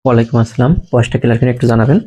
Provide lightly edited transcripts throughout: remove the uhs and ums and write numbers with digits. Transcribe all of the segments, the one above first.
ওয়ালাইকুম আসসালাম। ভয়েসটা ক্লিয়ার কিনা একটু জানাবেন।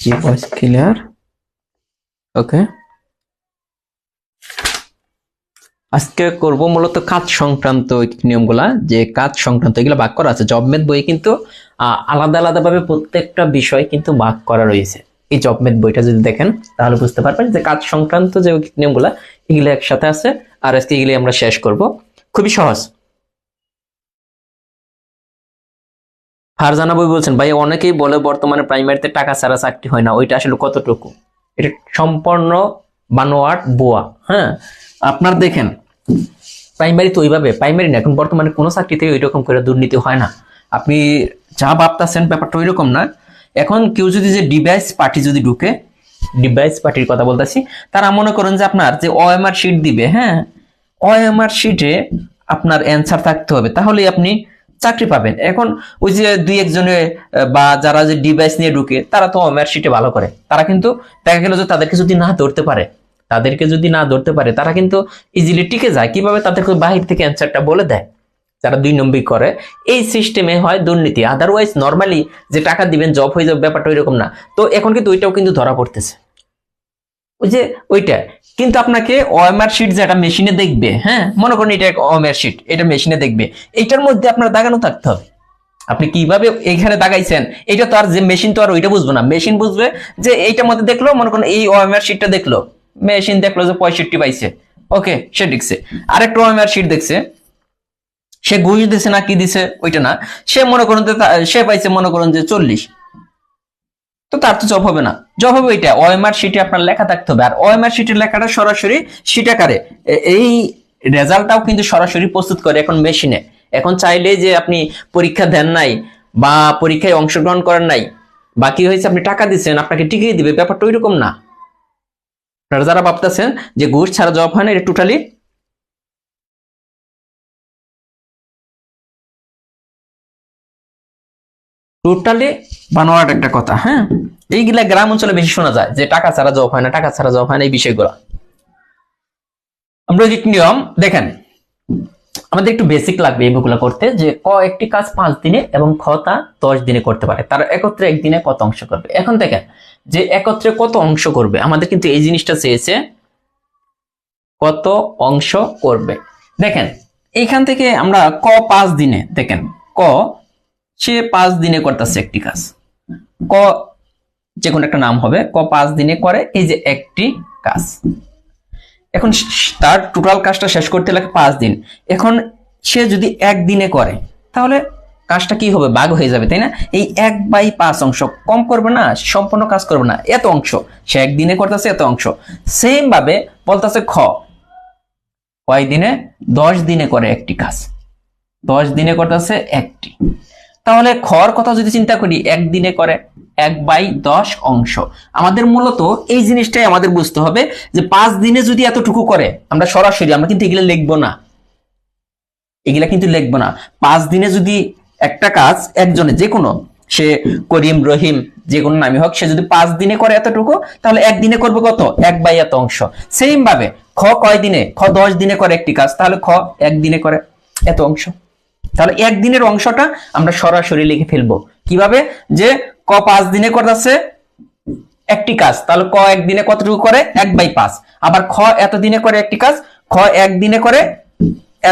জি, ভয়েস ক্লিয়ার। ওকে, আজকে করব মূলত কাজ সংক্রান্ত নিয়মগুলা, যে কাজ সংক্রান্ত এগুলো ভাগ করা আছে জব মেথ বইয়ে, কিন্তু আলাদা আলাদা ভাবে প্রত্যেকটা বিষয় কিন্তু ভাগ করা রয়েছে। এই জব মেথ বইটা যদি দেখেন তাহলে বুঝতে পারবেন যে কাজ সংক্রান্ত যে নিয়মগুলা এগুলো একসাথে আছে। আর আজকে এগুলি আমরা শেষ করব। খুবই সহজ। ফারজানা বই বলছেন, ভাই অনেকেই বলে বর্তমানে প্রাইমারিতে টাকা ছাড়া চাকরি হয় না, ওইটা আসলে কতটুকু? এটা সম্পূর্ণ বানোয়াট, বুয়া। হ্যাঁ, আপনার দেখেন, প্রাইমারি তো ওইভাবে প্রাইমারি না, এখন বর্তমানে কোনো চাকরিতে ওইরকম করে দুর্নীতি হয় না। আপনি যা ভাবতেছেন ব্যাপারটা ওইরকম না। এখন কেউ যদি যে ডিভাইস পার্টি যদি ঢুকে, ডিভাইস পার্টির কথা বলতেছি, তারা মনে করেন যে আপনার যে ওএমআর শিট দিবে, হ্যাঁ, ওএমআর শিটে আপনার অ্যান্সার থাকতে হবে, তাহলেই আপনি চাকরি পাবেন। এখন ওই যে দুই একজনে বা যারা যে ডিভাইস নিয়ে ঢুকে, তারা তো ওএমআর শিটে ভালো করে, তারা কিন্তু দেখা গেল যে তাদেরকে যদি না ধরতে পারে তারা কিন্তু ইজিলি টিকে যায়। কিভাবে? তাদেরকে বাহির থেকে অ্যান্সারটা বলে দেয়। যারা 2 নম্বর করে, এই সিস্টেমে হয় দুর্নীতি। আদারওয়াইজ নর্মালি যে টাকা দিবেন জব হয়ে যাবে, ব্যাপারটা ওইরকম না। তো এখন কিন্তু ওইটাও কিন্তু ধরা পড়তেছে, ওই যে ওইটা। কিন্তু আপনাকে ওএমআর শিট যেটা মেশিনে দেখবে, হ্যাঁ, মনে করেন এটা ওএমআর শিট, এটা মেশিনে দেখবে, এটার মধ্যে আপনার দাগানো থাকতে হবে। আপনি কিভাবে এখানে দাগাইছেন, এটা তো আর যে মেশিন তো আর ওইটা বুঝবে না। মেশিন বুঝবে যে এইটার মধ্যে দেখলো, মনে করেন এই ওএমআর শিটটা দেখলো, মেশিন দেখলো যে 65 পাইছে, ওকে, সে লিখছে। আরেকটা ওএমআর শিট দেখছে, সে ঘুষ দিছে না কি দিছে ওইটা না, সে মনে করেন যে সে পাইছে মনে করেন যে 40, তো তার তো জব হবে না। জব হবে ওইটা ওএমআর শিটে আপনার লেখা থাকতে হবে। আর ওএমআর শিটের লেখাটা সরাসরি শিট আকারে, এই রেজাল্টটাও কিন্তু সরাসরি প্রস্তুত করে এখন মেশিনে। এখন চাইলে যে আপনি পরীক্ষা দেন নাই বা পরীক্ষায় অংশগ্রহণ করেন নাই, বাকি হয়েছে আপনি টাকা দিচ্ছেন, আপনাকে টিকিয়ে দিবে, ব্যাপারটা ওইরকম না। আপনারা যারা ভাবতেছেন যে ঘুষ ছাড়া জব হয় না, এটা টোটালি বানোয়াট একটা কথা। হ্যাঁ, এইগুলা গ্রাম অঞ্চলে বেশি শোনা যায় যে টাকা ছাড়া জব হয় না, টাকা ছাড়া জব হয় না, এই বিষয়গুলো। আমরা যে নিয়ম দেখেন, আমাদের একটু বেসিক লাগবে এই বইগুলো করতে, যে ক একটি কাজ 5 দিনে এবং খ তা 10 দিনে করতে পারে, তার একত্রে একদিনে কত অংশ করবে। এখন দেখেন যে একত্রে কত অংশ করবে, আমাদের কিন্তু এই জিনিসটা চেয়েছে, কত অংশ করবে। দেখেন এইখান থেকে আমরা ক 5 দিনে, দেখেন ক সে 5 দিনে করতেছে একটি কাজ, ক যে কোনো একটা নাম হবে, ক 5 দিনে করে এই যে একটি কাজ। এখন তার টোটাল কাজটা শেষ করতে লাগে 5 দিন। এখন সে যদি একদিনে করে, তাহলে কাজটা কি হবে? ভাগ হয়ে যাবে, তাই না? এই 1/5 অংশ কম করবে না, সম্পূর্ণ কাজ করবে না, এত অংশ সে একদিনে করতেছে, এত অংশ। সেম ভাবে বলতেছে খ কয় দিনে? 10 দিনে করে একটি কাজ, 10 দিনে করতেছে একটি। তাহলে খর কথা যদি চিন্তা করি, একদিনে করে 1/10 অংশ। আমাদের মূলত এই জিনিসটাই আমাদের বুঝতে হবে, যে 5 দিনে যদি এতটুকু করে, আমরা সরাসরি আমরা কিন্তু এগুলো লিখবো না, এগুলা কিন্তু লিখবো না। 5 দিনে যদি একটা কাজ একজনে, যে কোনো, সে করিম রহিম যে কোনো নামই হোক, সে যদি 5 দিনে করে এতটুকু, তাহলে একদিনে করবে কত? 1/এত অংশ। সেম ভাবে খ কয় দিনে? খ 10 দিনে করে একটি কাজ, তাহলে খ একদিনে করে এত অংশ। তাহলে একদিনের অংশটা আমরা সরাসরি লিখে ফেলবো। কিভাবে? যে ক 5 দিনে করতেছে একটি কাজ, তাহলে ক একদিনে কতটুকু করে? 1/5। আবার খ এত দিনে করে একটি কাজ, খ একদিনে করে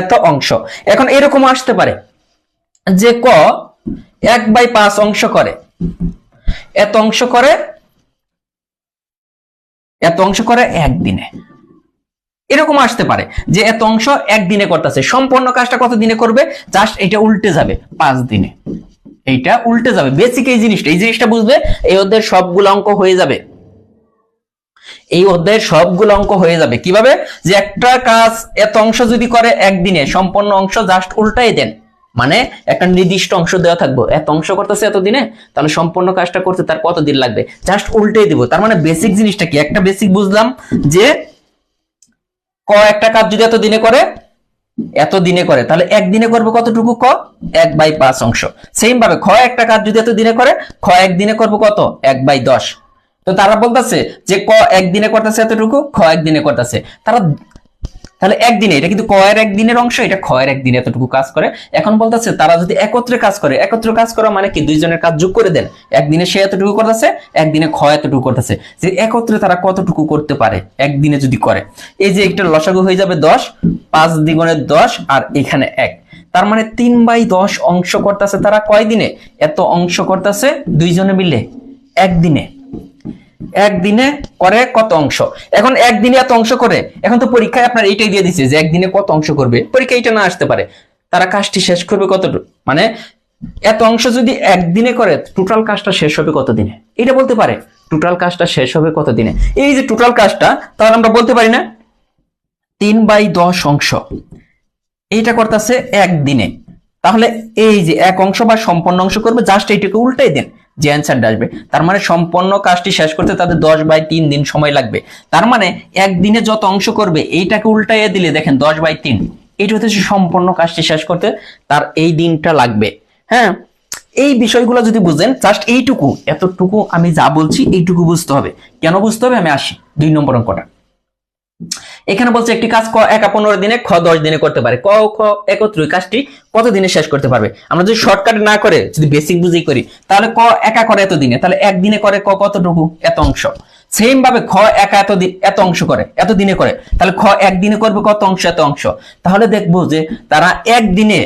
এত অংশ। এখন এরকম আসতে পারে যে ক 1/5 অংশ করে, এত অংশ করে, এত অংশ করে একদিনে। এরকম আসতে পারে যে এত অংশ একদিনে করতেছে, সম্পূর্ণ কাজটা কত দিনে করবে, জাস্ট এটা উল্টে যাবে 5 দিনে, এইটা উল্টে যাবে। বেসিক এই জিনিসটা বুঝলে এই অধ্যায়ের সবগুলো অঙ্ক হয়ে যাবে। এই অধ্যায়ের সবগুলো অঙ্ক হয়ে যাবে কিভাবে, যে একটা কাজ এত অংশ যদি করে একদিনে, সম্পূর্ণ অংশ জাস্ট উল্টাই দেন, মানে একটা নির্দিষ্ট অংশ দেওয়া থাকবো, এত অংশ করতেছে এত দিনে, তাহলে সম্পূর্ণ কাজটা করতে তার কত দিন লাগবে, জাস্ট উল্টেই দিব। তার মানে বেসিক জিনিসটা কি, একটা বেসিক বুঝলাম যে একটা কাজ যদি এত দিনে করে, এত দিনে করে, তাহলে একদিনে করবে কতটুকু, 1/5 অংশ। সেম ভাবে একটা কাজ যদি এত দিনে করে, একদিনে করবে কত, 1/10। তো তারা বলতেছে যে একদিনে করতেছে এতটুকু, একদিনে করতেছে, তারা তাহলে একদিনে, এটা কিন্তু এর একদিনের অংশ, এটা এর একদিনে এতটুকু কাজ করে। এখন বলতেছে তারা যদি একত্রে কাজ করে, একত্রে কাজ করা মানে কি, দুইজনের কাজ যোগ করে দেন, একদিনে সে এতটুকু করতেছে, একদিনে এতটুকু করতেছে, যে একত্রে তারা কতটুকু করতে পারে একদিনে যদি করে। এই যে একটা লসাগু হয়ে যাবে 10, 5 দ্বিগুণে 10, আর এখানে 1, তার মানে 3/10 অংশ করতেছে তারা কয় দিনে, এত অংশ করতেছে দুইজনে মিলে একদিনে। একদিনে করে কত অংশ, এখন একদিনে এত অংশ করে, এখন তো পরীক্ষায় আপনার এইটাই দিয়ে দিচ্ছে যে একদিনে কত অংশ করবে, পরীক্ষা এটা না আসতে পারে, তারা কাজটি শেষ করবে কতটুকু, মানে এত অংশ যদি একদিনে করে, টোটাল কাজটা শেষ হবে কত দিনে, এটা বলতে পারে টোটাল কাজটা শেষ হবে কত দিনে। এই যে টোটাল কাজটা, তাহলে আমরা বলতে পারি না 3/10 অংশ এইটা করতেছে একদিনে, তাহলে এই যে এক অংশ বা সম্পূর্ণ অংশ করবে, জাস্ট এইটাকে উল্টাই দেন, যে অ্যান্সারটা আসবে। তার মানে সম্পূর্ণ কাজটি শেষ করতে তাদের 10/3 দিন সময় লাগবে। তার মানে একদিনে যত অংশ করবে এইটাকে উল্টাইয়ে দিলে দেখেন 10/3, এইটা হচ্ছে সম্পূর্ণ কাজটি শেষ করতে তার এই দিনটা লাগবে। হ্যাঁ, এই বিষয়গুলো যদি বুঝেন, জাস্ট এইটুকু, এতটুকু আমি যা বলছি এইটুকু বুঝতে হবে। কেন বুঝতে হবে, আমি আসি 2 নম্বর অঙ্কটা। এখানে বলছে একটি কাজ একা 15 দিনে, 10 দিনে করতে পারে। একত্রে কাজটি কত দিনে শেষ করতে পারবে। আমরা যদি শর্টকাট না করে যদি বেসিক বুঝেই করি, তাহলে একা করে এত দিনে, তাহলে একদিনে করে কতটুকু, এত অংশ। সেম ভাবে একা এত অংশ করে, এত দিনে করে, তাহলে একদিনে করবে কত অংশ, এত অংশ। তাহলে দেখবো যে তারা একদিনে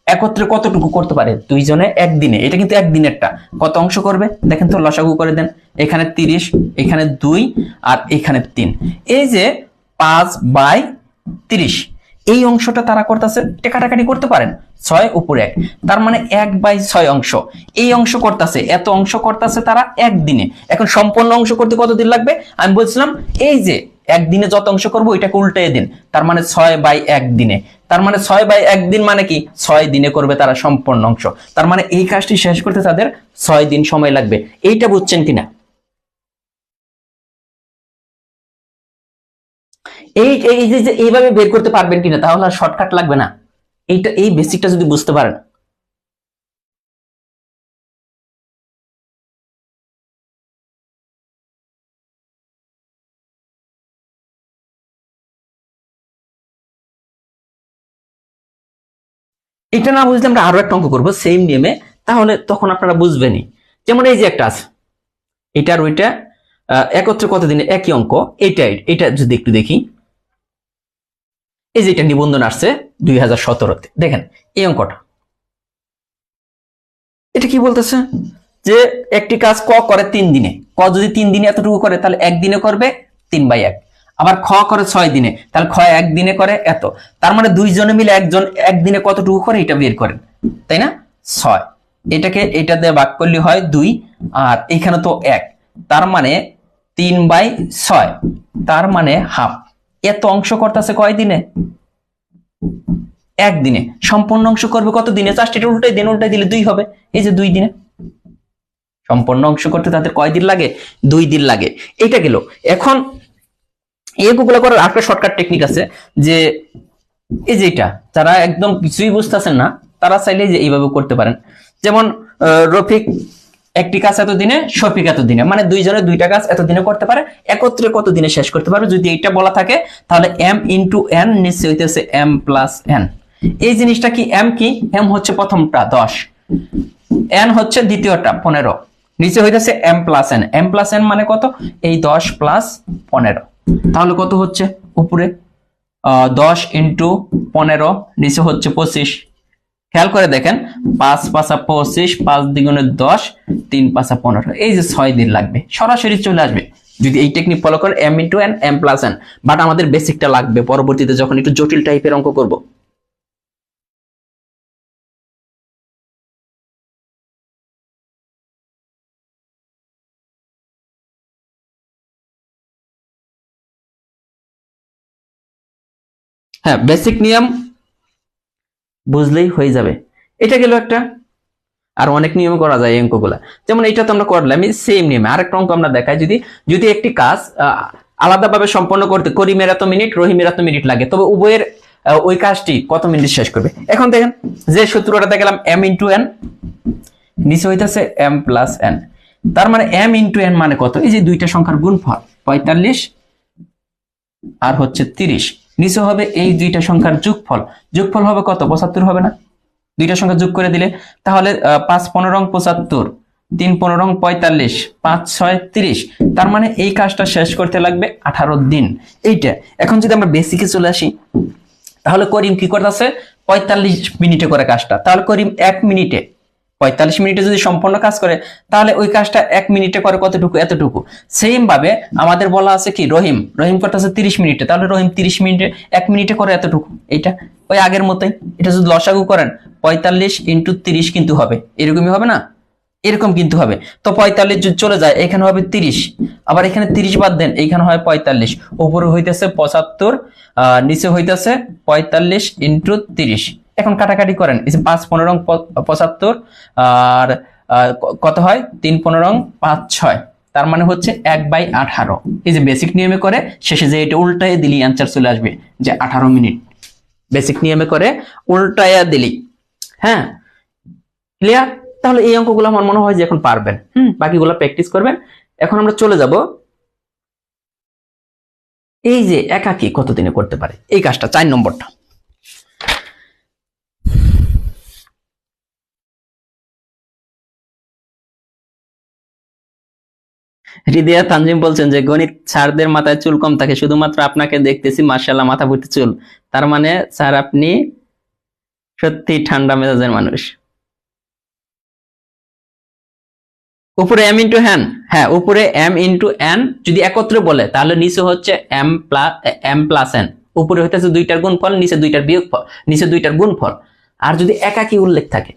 একত্রে কতটুকু করতে পারে, দুইজনে একদিনে, এটা কিন্তু একদিনেরটা, কত অংশ করবে দেখেন তো, লসাগু করে দেন, এখানে 30, এখানে 2, আর এখানে 3, এই যে 5/30, এই অংশটা তারা করতেছে, কাটাকাটি করতে পারেন, 6 উপরে 1, তার মানে 1/6 অংশ এই অংশ করতেছে, এত অংশ করতেছে তারা একদিনে। এখন সম্পূর্ণ অংশ করতে কতদিন লাগবে, আমি বলছিলাম এই যে একদিনে যত অংশ করবো ওইটাকে উল্টাই দিন, তার মানে 6/1 দিনে, তার মানে 6/1 দিন মানে কি, 6 দিনে করবে তারা সম্পূর্ণ অংশ। তার মানে এই কাজটি শেষ করতে তাদের 6 দিন সময় লাগবে। এইটা বুঝছেন কিনা, এই যে এইভাবে বের করতে পারবেন কিনা, তাহলে আর শর্টকাট লাগবে না। এই বেসিকটা যদি বুঝতে পারেন, এটা না বুঝলে আমরা আরো একটা অঙ্ক করবো সেম নিয়মে, তাহলে তখন আপনারা বুঝবেনই। যেমন এই যে একটা আছে, এটার ওইটা একত্রে কতদিনে, একই অঙ্ক, এটা যদি একটু দেখি, এই যে এটা নিবন্ধন আসছে 2017-তে, দেখেন এই অঙ্কটা, এটা কি বলতেছে যে একটি কাজ করে 3 দিনে, যদি 3 দিনে এতটুকু করে, তাহলে একদিনে করবে 3/1, আবার করে 6 দিনে, তাহলে একদিনে করে এত, তার মানে দুইজনে মিলে একজন একদিনে কতটুকু করে এটা বের করেন, তাই না, 6, এটাকে এটা দিয়ে ভাগ করলে হয় 2, আর এখানে তো 1, তার মানে 3/6, তার মানে হাফ, এত অংশ করতেছে কয় দিনে, একদিনে। সম্পূর্ণ অংশ করবে কত দিনে, জাস্ট এটা উল্টাই দিলে 2 হবে, এই যে 2 দিনে। সম্পূর্ণ অংশ করতে তাদের কয় দিন লাগে, 2 দিন লাগে। এটা গেল। এখন এইগুলো করার একটা শর্টকাট টেকনিক আছে, যে এই যে এটা যারা একদম কিছুই বুঝতেছেন না, তারা চাইলে যে এইভাবে করতে পারেন। যেমন রফিক একটি কাজ এত দিনে, শফিক এত দিনে, মানে দুইজনে দুইটা কাজ এত দিনে করতে পারে, একত্রে কত দিনে শেষ করতে পারবে। যদি এইটা বলা থাকে তাহলে m × n নিশ্চয়ই হইতেছে m + n। এই জিনিসটা কি, m কি, m হচ্ছে প্রথমটা 10, n হচ্ছে দ্বিতীয়টা 15, নিচে হইতেছে m + n, m + n মানে কত, এই 10 + 15, তাহলে কত হচ্ছে, উপরে 10 × 15, নিচে হচ্ছে 25, খেয়াল করে দেখেন 5 5 25, 5 দ্বিগুণে 10, 3 5 15, এই যে 6 দিন লাগবে, সরাসরি চলে আসবে যদি এই টেকনিক ফলো করেন m * n m + n। But আমাদের বেসিকটা লাগবে পরবর্তীতে যখন একটু জটিল টাইপের অঙ্ক করব। হ্যাঁ, বেসিক নিয়ম বুঝলেই হয়ে যাবে। এটা গেল একটা, আর অনেক নিয়ম করা যায় এই অঙ্কগুলা। যেমন এটা তো আমরা করলাম সেম নিয়মে আরেকটা অঙ্ক আমরা দেখাই। যদি একটি কাজ আলাদাভাবে সম্পন্ন করতে করিমের এত মিনিট, রহিমের এত মিনিট লাগে, তবে উভয়ের ওই কাজটি কত মিনিট শেষ করবে। এখন দেখেন যে সূত্রটা দেখলাম m * n, নিচে হইতেছে m + n, তার মানে m * n মানে কত? এই যে দুইটা সংখ্যার গুণফল 45 আর হচ্ছে 30, নিচে হবে এই দুইটা সংখ্যার যোগফল, যোগফল হবে কত? 75 হবে না? দুইটা সংখ্যা যোগ করে দিলে তাহলে 5 15 75, 3 15 45, 5 6 30, তার মানে এই কাজটা শেষ করতে লাগবে 18 দিন। এইটা এখন যদি আমরা বেসিকে চলে আসি, তাহলে করিম কি করতেছে 45 মিনিটে করে কাজটা, তাহলে করিম 1 মিনিটে 45 মিনিটে যদি সম্পূর্ণ কাজ করে, তাহলে ওই কাজটা 1 মিনিটে করে কতটুকু? এতটুকু। সেম ভাবে আমাদের বলা আছে কি রহিম করতেছে 30 মিনিটে, তাহলে রহিম 30 মিনিটে 1 মিনিটে করে এতটুকু। এটা ওই আগের মতোই, এটা যদি লসাগু করেন 45 × 30 কিন্তু হবে, এরকমই হবে না? এরকম কিন্তু হবে। তো 45 যদি চলে যায় এখানে হবে 30, আবার এখানে 30 বাদ দেন, এইখানে হয় 45, উপরে হইতেছে 75, নিচে হইতেছে 45 × 30। এখন কাটাকাটি করেন, এই যে 5 15 75, আর কত হয় 3 15 5 6, তার মানে হচ্ছে 1/18। এই যে বেসিক নিয়মে করে শেষে যে এটা উল্টায় দিলি অ্যান্সার চলে আসবে যে 18 মিনিট। বেসিক নিয়মে করে উল্টায়া দিলি। হ্যাঁ, ক্লিয়ার? তাহলে এই অঙ্কগুলো আমার মনে হয় যে এখন পারবেন। বাকিগুলো প্র্যাকটিস করবেন। এখন আমরা চলে যাব এই যে একাকী কতদিনে করতে পারে, এই কাজটা 4 নম্বরটা। হৃদয়া তানজিম বলছেন যে গণিত স্যারদের মাথায় চুল কম থাকে, শুধুমাত্র আপনাকে দেখতেছি মাশাআল্লাহ মাথা ভর্তি চুল। তার মানে স্যার আপনি সত্যি ঠান্ডা মেজাজের মানুষ। উপরে m * n, হ্যাঁ উপরে m * n যদি একত্রে বলে তাহলে নিচে হচ্ছে m + n, উপরে হইতেছে দুইটার গুণফল, নিচে দুইটার বিয়োগফল, নিচে দুইটার গুণফল। আর যদি একাকী উল্লেখ থাকে,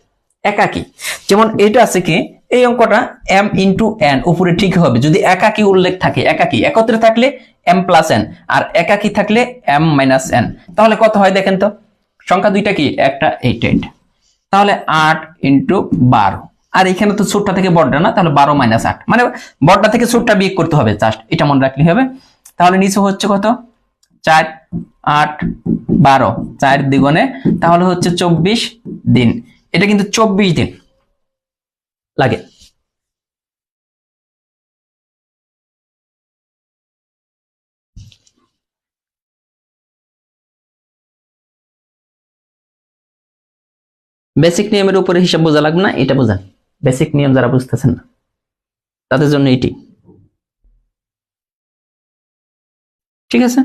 একাকী যেমন এটা আছে কি এই অঙ্কটা m * n উপরে ঠিক হবে যদি একাকী উল্লেখ থাকে। একাকী একত্রে থাকলে m + n, আর একাকী থাকলে m - n। তাহলে কত হয় দেখেন তো, সংখ্যা দুইটা কি, একটা এইটা, তাহলে 8 × 12, আর এখানে তো ছোটটা থেকে বড়টা না, তাহলে 12 - 8, মানে বড়টা থেকে ছোটটা বিয়োগ করতে হবে, জাস্ট এটা মনে রাখলেই হবে। তাহলে নিচে হচ্ছে কত 4 8 12, 4 দ্বিগুণে তাহলে হচ্ছে 24 দিন। এটা কিন্তু 24 দিন লাগে। বেসিক নিয়মের উপরে হিসাব বোঝা লাগবে না, এটা বোঝান। বেসিক নিয়ম যারা বুঝতেছেন না তাদের জন্য এটি ঠিক আছে।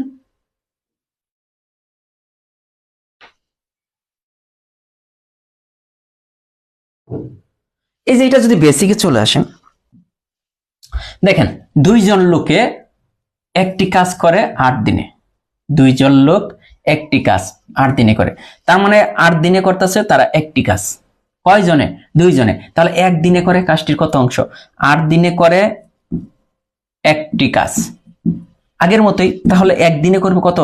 এই যে এটা যদি বেসিকে চলে আসেন, দেখেন দুইজন লোকে একটি কাজ করে 8 দিনে, দুইজন লোক একটি কাজ 8 দিনে করে, তার মানে 8 দিনে করতেছে তারা একটি কাজ। কয়জনে? দুইজনে। তাহলে 1 দিনে করে কাজটির কত অংশ? 8 দিনে করে একটি কাজ, আগের মতোই। তাহলে 1 দিনে করবে কত?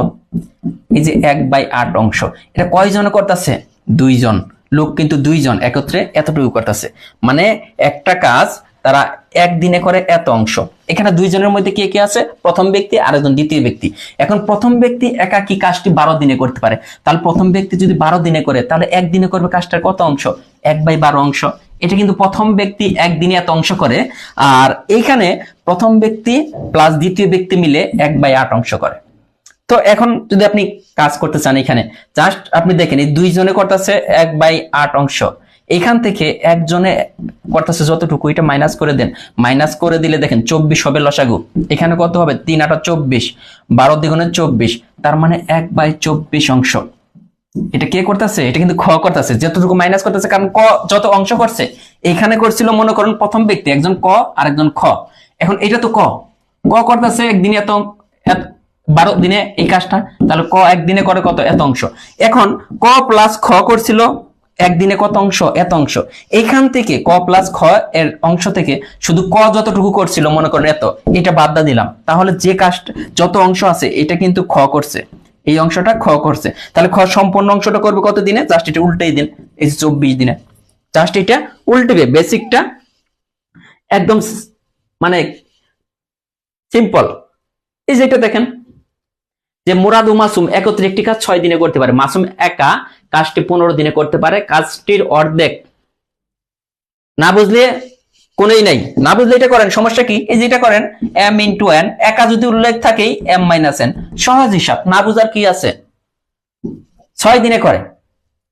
এই যে 1/8 অংশ। এটা কয়জনে করতেছে? দুইজন লোক, কিন্তু দুইজন একত্রে এতটুকু করতেছে, মানে একটা কাজ তারা 1 দিনে করে এত অংশ। এখানে দুইজনের মধ্যে কে কে আছে? প্রথম ব্যক্তি আর একজন দ্বিতীয় ব্যক্তি। এখন প্রথম ব্যক্তি একাকী কাজটি 12 দিনে করতে পারে, তাহলে প্রথম ব্যক্তি যদি 12 দিনে করে তাহলে 1 দিনে করবে কাজটার কত অংশ? 1/12 অংশ। এটা কিন্তু প্রথম ব্যক্তি 1 দিনে এত অংশ করে, আর এইখানে প্রথম ব্যক্তি প্লাস দ্বিতীয় ব্যক্তি মিলে 1/8 অংশ করে। তো এখন যদি আপনি কাজ করতে চান, এখানে জাস্ট আপনি দেখেন এই দুইজনে করতেছে 1/8 অংশ, এখান থেকে একজনে করতেছে যতটুকু, এটা মাইনাস করে দেন। মাইনাস করে দিলে দেখেন 24 হবে লসাগু। এখানে কত হবে? 3 8 24, 12 দ্বিগুণে 24, তার মানে 1/24 অংশ। এটা কে করতেছে? এটা কিন্তু খ করতেছে, যতটুকু মাইনাস করতেছে, কারণ ক যত অংশ করছে এখানে করছিল মনে করেন প্রথম ব্যক্তি একজন ক আর একজন খ। এখন এটা তো ক করতেছে একদিনে এত 12 দিনে এই কাজটা, তাহলে ক একদিনে করে কত? এত অংশ। এখন ক প্লাস খ করছিল একদিনে কত অংশ? এত অংশ। এইখান থেকে ক প্লাস খ এর অংশ থেকে শুধু ক যতটুকু করছিল মনে করেন এত, এটা বাদ দিয়ে দিলাম, তাহলে যে কাজটা যত অংশ আছে এটা কিন্তু খ করছে, এই অংশটা খ করছে। তাহলে খ সম্পূর্ণ অংশটা করবে কত দিনে? জাস্ট এটা উল্টেই দিন, এই 24 দিনে। জাস্ট এটা উল্টেবে, বেসিকটা একদম মানে সিম্পল। এই যে এটা দেখেন যে মুরাদ ও মাসুম একত্রে একটি কাজ 6 দিনে করতে পারে, মাসুম একা কাজটি 15 দিনে করতে পারে, কাজটির অর্ধেক। না বুঝলে কোনই নাই, না বুঝলে এটা করেন, সমস্যা কি? এই যে এটা করেন m ইন্টু n, একা যদি উল্লেখ থাকেই m মাইনাস n, সহজ হিসাব, না বুঝার কি আছে? 6 দিনে করে,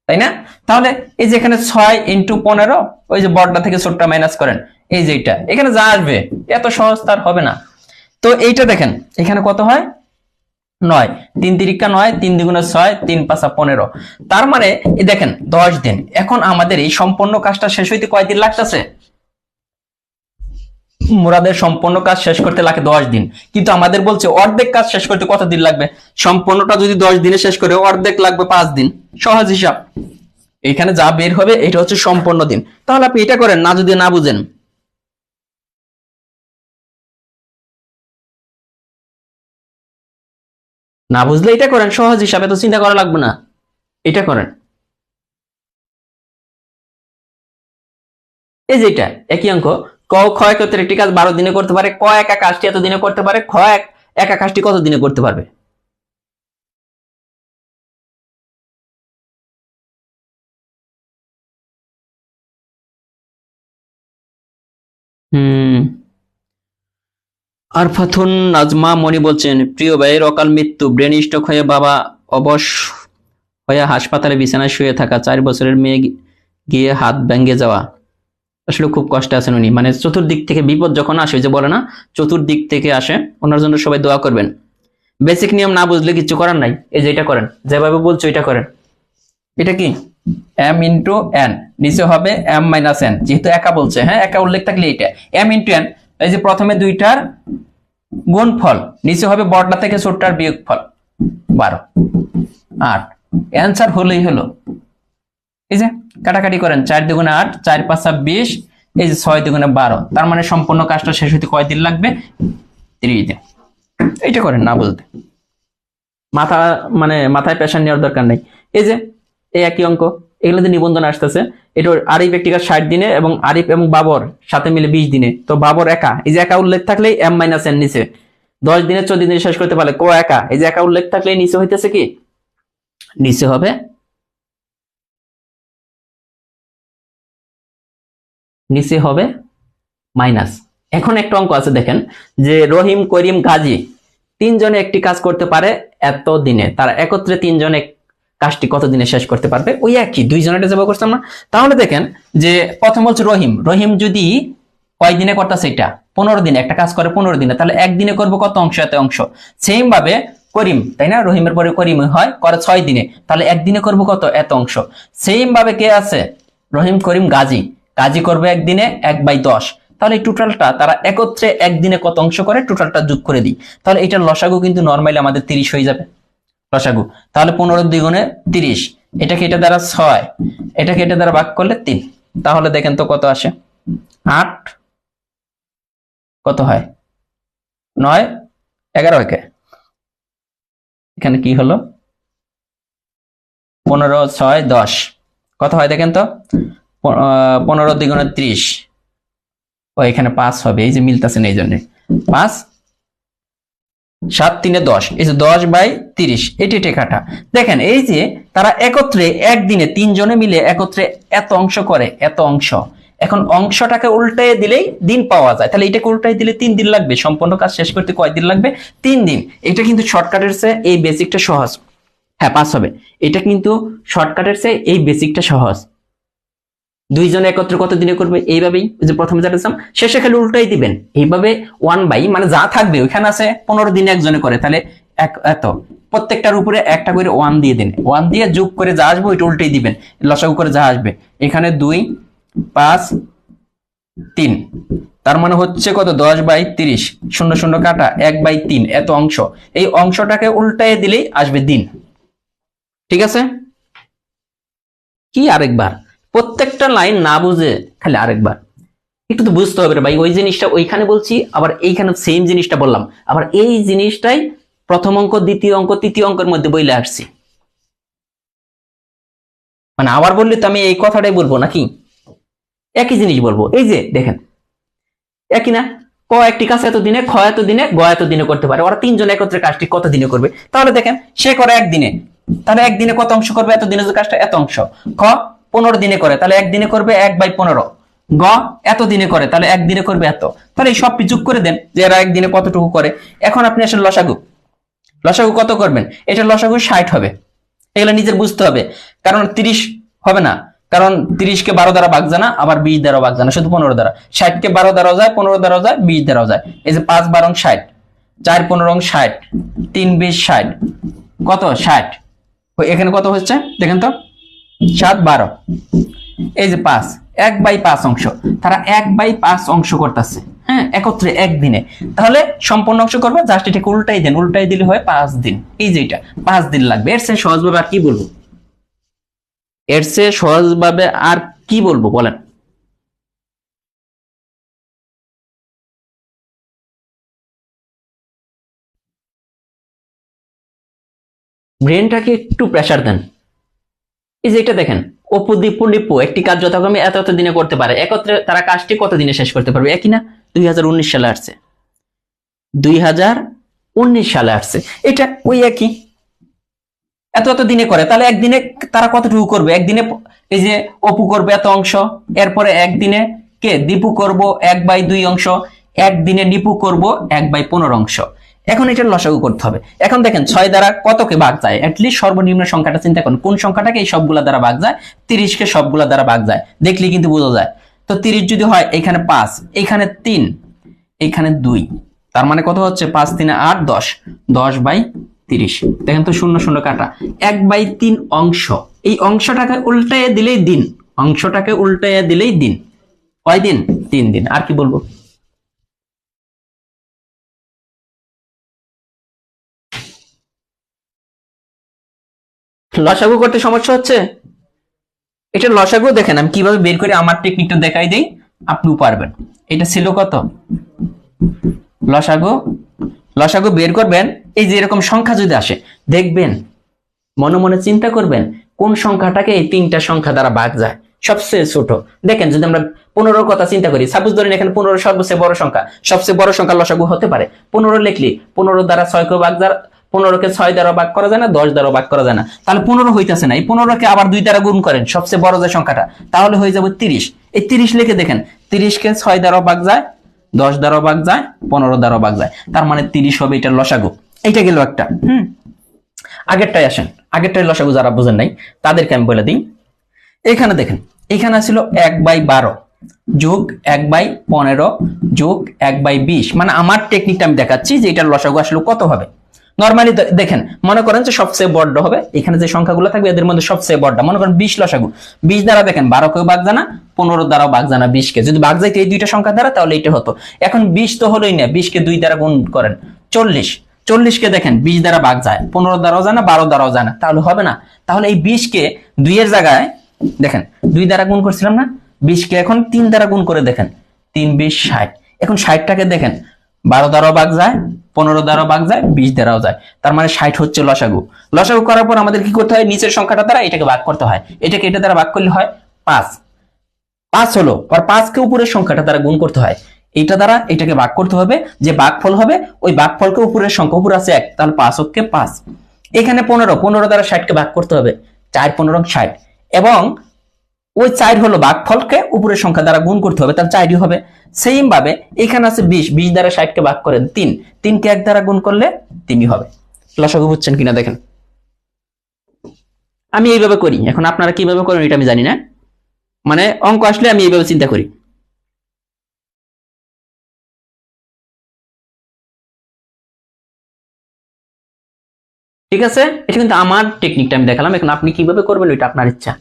তাই না? তাহলে এই যে এখানে 6 ইন্টু 15, ওই যে বড়টা থেকে ছোটটা মাইনাস করেন, এই যে এটা এখানে যা আসবে এত সহজ তার হবে না। তো এইটা দেখেন এখানে কত হয়? 9, 3 তিরিকা 9, 3 দ্বিগুণে 6, 3 পাঁচা 15, তার মানে এই দেখেন 10 দিন। এখন আমাদের এই সম্পূর্ণ কাজটা শেষ হইতে কয়দিন লাগতেছে? মুরাদের সম্পূর্ণ কাজ শেষ করতে লাগে 10 দিন, কিন্তু আমাদের বলছে অর্ধেক কাজ শেষ করতে কত দিন লাগবে? সম্পূর্ণটা যদি 10 দিনে শেষ করে অর্ধেক লাগবে 5 দিন, সহজ হিসাব। এখানে যা বের হবে এটা হচ্ছে সম্পূর্ণ দিন। তাহলে আপনি এটা করেন না, যদি না বুঝেন। না বুঝলে এটা করেন, সহজ হিসাবে তো চিন্তা করা লাগবে না, এটা করেন। এই যে এটা একই অঙ্ক, ক খ একত্রে একটি কাজ 12 দিনে করতে পারে, ক একা কাজটি এত দিনে করতে পারে, খ একা কাজটি কত দিনে করতে পারবে? হুম, আরফাথুন নাজমা মনি বলছেন, প্রিয় ভাইয়ের অকাল মৃত্যু, ব্রেন স্ট্রোক হয়ে বাবা অবশ হয়ে হাসপাতালে বিছানায় শুয়ে থাকা, 4 বছরের মেয়ে গিয়ে হাত ভেঙে যাওয়া। আসলে খুব কষ্টে আছেন উনি, মানে চতুর্দিক থেকে বিপদ যখন আসে, যে বলে না চতুর্দিক থেকে আসে, ওনার জন্য সবাই দোয়া করবেন। বেসিক নিয়ম না বুঝলে কিছু করার নাই, এই যে এটা করেন, যেভাবে বলছো এটা করেন। এটা কি? m ইন্টু n, নিচে হবে m মাইনাস n, যেহেতু একা বলছে, হ্যাঁ একা উল্লেখ থাকলে এটা m ইন্টু n, এই যে প্রথমে দুইটার গুণফল, নিচে হবে বড়টা থেকে ছোটটার বিয়োগফল, 12, 8, অ্যান্সার হলেই হলো। এই যে কাটাকাটি করেন, 4 দুগুণে 8, 4 পাঁচা 20, এই যে 6 দুগুণে 12, তার মানে সম্পূর্ণ কাজটা শেষ হইতে কয়দিন লাগবে? 30 দিন। এইটা করেন না বলতে, মাথা মানে মাথায় প্রেশার নেওয়ার দরকার নেই। এই যে এই একই অঙ্ক, এগুলোতে নিবন্ধন আসতেছে, এটা আরিফ একটি কাজ 60 দিনে এবং আরিফ এবং বাবর সাথে মিলে 20 দিনে। তো বাবর একা, এই যে একা উল্লেখ থাকলেই m মাইনাস n নিচে, 10 দিনে 14 দিনে শেষ করতে পারলে ক একা, এই যে একা উল্লেখ থাকলেই নিচে হইতেছে কি? নিচে হবে মাইনাস। এখন একটা অঙ্ক আছে দেখেন, যে রহিম করিম গাজী 3 জনে একটি কাজ করতে পারে এত দিনে, তারা একত্রে 3 জনে কাজটি কত দিনে শেষ করতে পারবে? ওই একই 2 জনেরটা যাবো করতাম না। তাহলে দেখেন যে প্রথম বলছে রহিম যদি কয় দিনে করতেছে? এটা 15 দিনে, একটা কাজ করে 15 দিনে, তাহলে একদিনে করবো কত অংশ? এত অংশ। সেম ভাবে করিম, তাই না, রহিমের পরে করিম হয়, করে 6 দিনে, তাহলে একদিনে করবো কত? এত অংশ। সেম ভাবে কে আছে? রহিম করিম গাজী করবে একদিনে 1/10, তাহলে এই টোটালটা তারা একত্রে একদিনে কত অংশ করে, টোটালটা যোগ করে দিই, তাহলে এটার লসাগু কিন্তু নর্মালি আমাদের 30 হয়ে যাবে লসাগু। তাহলে 15 দ্বিগুণে 30, এটাকে এটা দ্বারা 6, এটাকে এটা দ্বারা ভাগ করলে 3, তাহলে দেখেন তো কত আসে? 8 কত হয়? 9, 11 একে, এখানে কি হলো? 15, 6, 10, কত হয় দেখেন তো? 15 দ্বিগুণে 30, ও এখানে 5 হবে, এই যে মিলতেছে না, এই জন্য 5, 7 3 10, এই যে 10/30, এটি কাটা। দেখেন এই যে তারা একত্রে একদিনে 3 জনে মিলে একত্রে এত অংশ করে, এত অংশ। এখন অংশটাকে উল্টাই দিলেই দিন পাওয়া যায়, তাহলে এটাকে উল্টাই দিলে 3 দিন লাগবে, সম্পূর্ণ কাজ শেষ করতে কয় দিন লাগবে? 3 দিন। এটা কিন্তু শর্টকাটের চেয়ে এই বেসিকটা সহজ। হ্যাঁ 5 হবে, এটা কিন্তু শর্টকাটের চেয়ে এই বেসিকটা সহজ। 2 জনে একত্রে কত দিনে করবে? এইভাবেই, যে প্রথমে যেটা দিলাম, শেষে খালি উল্টাই দিবেন, এইভাবে 1/, মানে যা থাকবে ওইখানে আছে 15 দিনে একজনে করে, তাহলে এত প্রত্যেকটার উপরে একটা করে 1 দিয়ে দেন, 1 দিয়ে যোগ করে যা আসবে ওইটা উল্টেই দিবেন, লসাগু করে যা আসবে। এখানে 2 5 3, তার মানে হচ্ছে কত, 10/30, শূন্য শূন্য কাটা 1/3, এত অংশ। এই অংশটাকে উল্টায় দিলেই আসবে দিন। ঠিক আছে? কি আরেকবার প্রত্যেকটা লাইন না বুঝে খালি আরেকবার একটু তো বুঝতে হবে রে ভাই। ওই জিনিসটা ওইখানে বলছি, আবার এইখানে সেম জিনিসটা বললাম, আবার এই জিনিসটাই প্রথম অঙ্ক, দ্বিতীয় অঙ্ক, তৃতীয় অঙ্কের মধ্যে বইলে আসছি। মানে আবার বললে তো আমি এই কথাটাই বলবো নাকি, একই জিনিস বলবো। এই যে দেখেন, একই না? ক একটি কাজ এত দিনে, খ এত দিনে, গ এত দিনে করতে পারে। ওরা তিনজন একত্রে কাজটি কত দিনে করবে? তাহলে দেখেন, সে করে একদিনে, তাহলে একদিনে কত অংশ করবে? এত দিনে যে কাজটা এত অংশ। খ 15 দিনে করে, তাহলে একদিনে করবে 1/15। গ এত দিনে করে, তাহলে একদিনে করবে এত। তাহলে এই সব যোগ করে দেন যে এরা একদিনে কতটুকু করে। এখন আপনি আসলে লসাগু, লসাগু কত করবেন? এটা লসাগু 60 হবে। এগুলো নিজের বুঝতে হবে, কারণ 30 হবে না, কারণ 30 কে 12 দ্বারা ভাগ যায় না, আবার 20 দ্বারা ভাগ যায় না, শুধু 15 দ্বারা। 60 কে 12 দ্বারাও যায়, 15 দ্বারাও যায়, 20 দ্বারাও যায়। এই যে 5 12 60, 4 15 60, 3 20 60, কত 60। এখানে কত হচ্ছে দেখেন তো, 7 12, এই যে 5, 1/5 অংশ। তারা 1/5 অংশ করতেছে, হ্যাঁ, একত্রে একদিনে। তাহলে সম্পূর্ণ অংশ করবে, জাস্ট এটাকে উল্টাই দেন, উল্টাই দিলে হয় 5 দিন। এই যে এটা 5 দিন লাগবে। এর চেয়ে সহজভাবে আর কি বলবো, এর চেয়ে সহজভাবে আর কি বলবো বলেন? ব্রেনটাকে একটু প্রেসার দেন। এই যে এটা দেখেন, অপু দীপু নিপু একটি কাজ যথাক্রমে এত এত দিনে করতে পারে, একত্রে তারা কাজটি কত দিনে শেষ করতে পারবে? একই না? 2019 সালে আসছে, 2019 সালে আসছে, এটা ওই একই। এত এত দিনে করে, তাহলে একদিনে তারা কতটুকু করবে? একদিনে এই যে অপু করবে এত অংশ, এরপরে একদিনে কে দীপু করব 1/2 অংশ, একদিনে নিপু করব 1/15 অংশ। এখন এটা লসাগু করতে হবে। এখন দেখেন 6 দ্বারা কতকে ভাগ যায়, অ্যাটলিস্ট সর্বনিম্ন সংখ্যাটা চিন্তা করুন, কোন সংখ্যাটাকে এই সবগুলা দ্বারা ভাগ যায়? 30 কে সবগুলা দ্বারা ভাগ যায়, দেখলে কিন্তু বোঝা যায়। তো 30 যদি হয়, এখানে 5, এখানে 3, এখানে 2, তার মানে কত হচ্ছে? 5 3 8 10, 10/30। দেখেন তো, শূন্য শূন্য কাটা 1/3 অংশ। এই অংশটাকে উল্টাইয়ে দিলেই দিন, অংশটাকে উল্টাইয়ে দিলেই দিন। কয় দিন? 3 দিন। আর কি বলবো? লসাগু করতে সমস্যা হচ্ছে? এটা লসাগু দেখেন আমি কিভাবে বের করে, আমার টেকনিকটা দেখাই দেই, আপনিও পারবেন। এটা ছিল কত লসাগু? লসাগু বের করবেন, এই যে এরকম সংখ্যা যদি আসে, দেখবেন মনে মনে চিন্তা করবেন কোন সংখ্যাটাকে এই তিনটা সংখ্যা দ্বারা ভাগ যায় সবচেয়ে ছোট। দেখেন যদি আমরা 15 কথা চিন্তা করি, সাপোজ ধরেন এখানে 15 সবচেয়ে বড় সংখ্যা, সবচেয়ে বড় সংখ্যা লসাগু হতে পারে। 15 লিখলি 15 দ্বারা 6 কে ভাগ, 15 কে 6 দ্বারা ভাগ করা যায় না, 10 দ্বারা ভাগ করা যায় না, তাহলে 15 হইতেছে না। এই 15 কে আবার 2 দ্বারা গুণ করেন, সবচেয়ে বড় যে সংখ্যাটা, তাহলে হয়ে যাবে 30। এই 30 লিখে দেখেন, 30 কে 6 দ্বারা ভাগ যায়, 10 দ্বারা ভাগ যায়, 15 দ্বারা ভাগ যায়, তার মানে 30 হবে এটার লসাগু। এইটা গেল একটা। আগেরটাই আসেন, আগেরটাই লসাগু যারা বুঝেন নাই তাদেরকে আমি বলে দিই। এখানে দেখেন, এখানে ছিল 1/12 যোগ 1/15 যোগ 1/20, মানে আমার টেকনিকটা আমি দেখাচ্ছি যে এটার লসাগু আসলে কত হবে। নরমালি দেখেন, মনে করেন যে সবচেয়ে বড় হবে, এখানে যে সংখ্যাগুলো থাকবে এদের মধ্যে সবচেয়ে বড়, মনে করেন 20 লসাগু। 20 দ্বারা দেখেন 12 কেও ভাগ জানা, 15 দ্বারাও ভাগ জানা, 20 কে যদি ভাগ যাইতো এই দুইটা সংখ্যা দ্বারা, তাহলে এটা হতো। এখন 20 তো হলোই না, 20 কে 2 দ্বারা গুণ করেন, 40। 40 কে দেখেন 20 দ্বারা ভাগ যায়, 15 দ্বারাও জানা, 12 দ্বারাও জানা, তাহলে হবে না। তাহলে এই 20 কে 2 এর জায়গায় দেখেন 2 দ্বারা গুণ করছিলাম না, 20 কে এখন 3 দ্বারা গুণ করে দেখেন, 3 20 60। এখন 60টাকে দেখেন 12 দ্বারাও ভাগ যায়, 15 দ্বারাও ভাগ যায়, 20 দ্বারাও যায়, তার মানে 60 হচ্ছে লসাগু। লসাগু করার পর আমাদের কি করতে হয়? নিচের সংখ্যাটা দ্বারা এটাকে ভাগ করতে হয়, এটাকে এটা দ্বারা ভাগ করলে হয় 5। 5 হলো, আর 5 কে উপরের সংখ্যাটা দ্বারা গুণ করতে হয়, এটা দ্বারা এটাকে ভাগ করতে হবে, যে ভাগফল হবে ওই ভাগফলকে উপরের সংখ্যা, উপরে আছে 1, তাহলে 5 হচ্ছে 5। এখানে 15, 15 দ্বারা 60 কে ভাগ করতে হবে, 4 15 60, এবং ওই 4 হলো ভাগফলকে উপরের সংখ্যা দ্বারা গুণ করতে হবে, তাহলে 4ই হবে। সেম ভাবে এখানে আছে 20, 20 দ্বারা 60 কে ভাগ করেন 3, 3 কে 1 দ্বারা গুণ করলে 3ই হবে। লসাগু বুঝছেন কিনা দেখেন। আমি এইভাবে করি, এখন আপনারা কিভাবে করেন এটা আমি জানি না, মানে অঙ্ক আসলে আমি এইভাবে চিন্তা করি। ঠিক আছে, এটা কিন্তু আমার টেকনিকটা আমি দেখালাম। এখন আপনি কিভাবে করবেন ওইটা আপনার ইচ্ছা।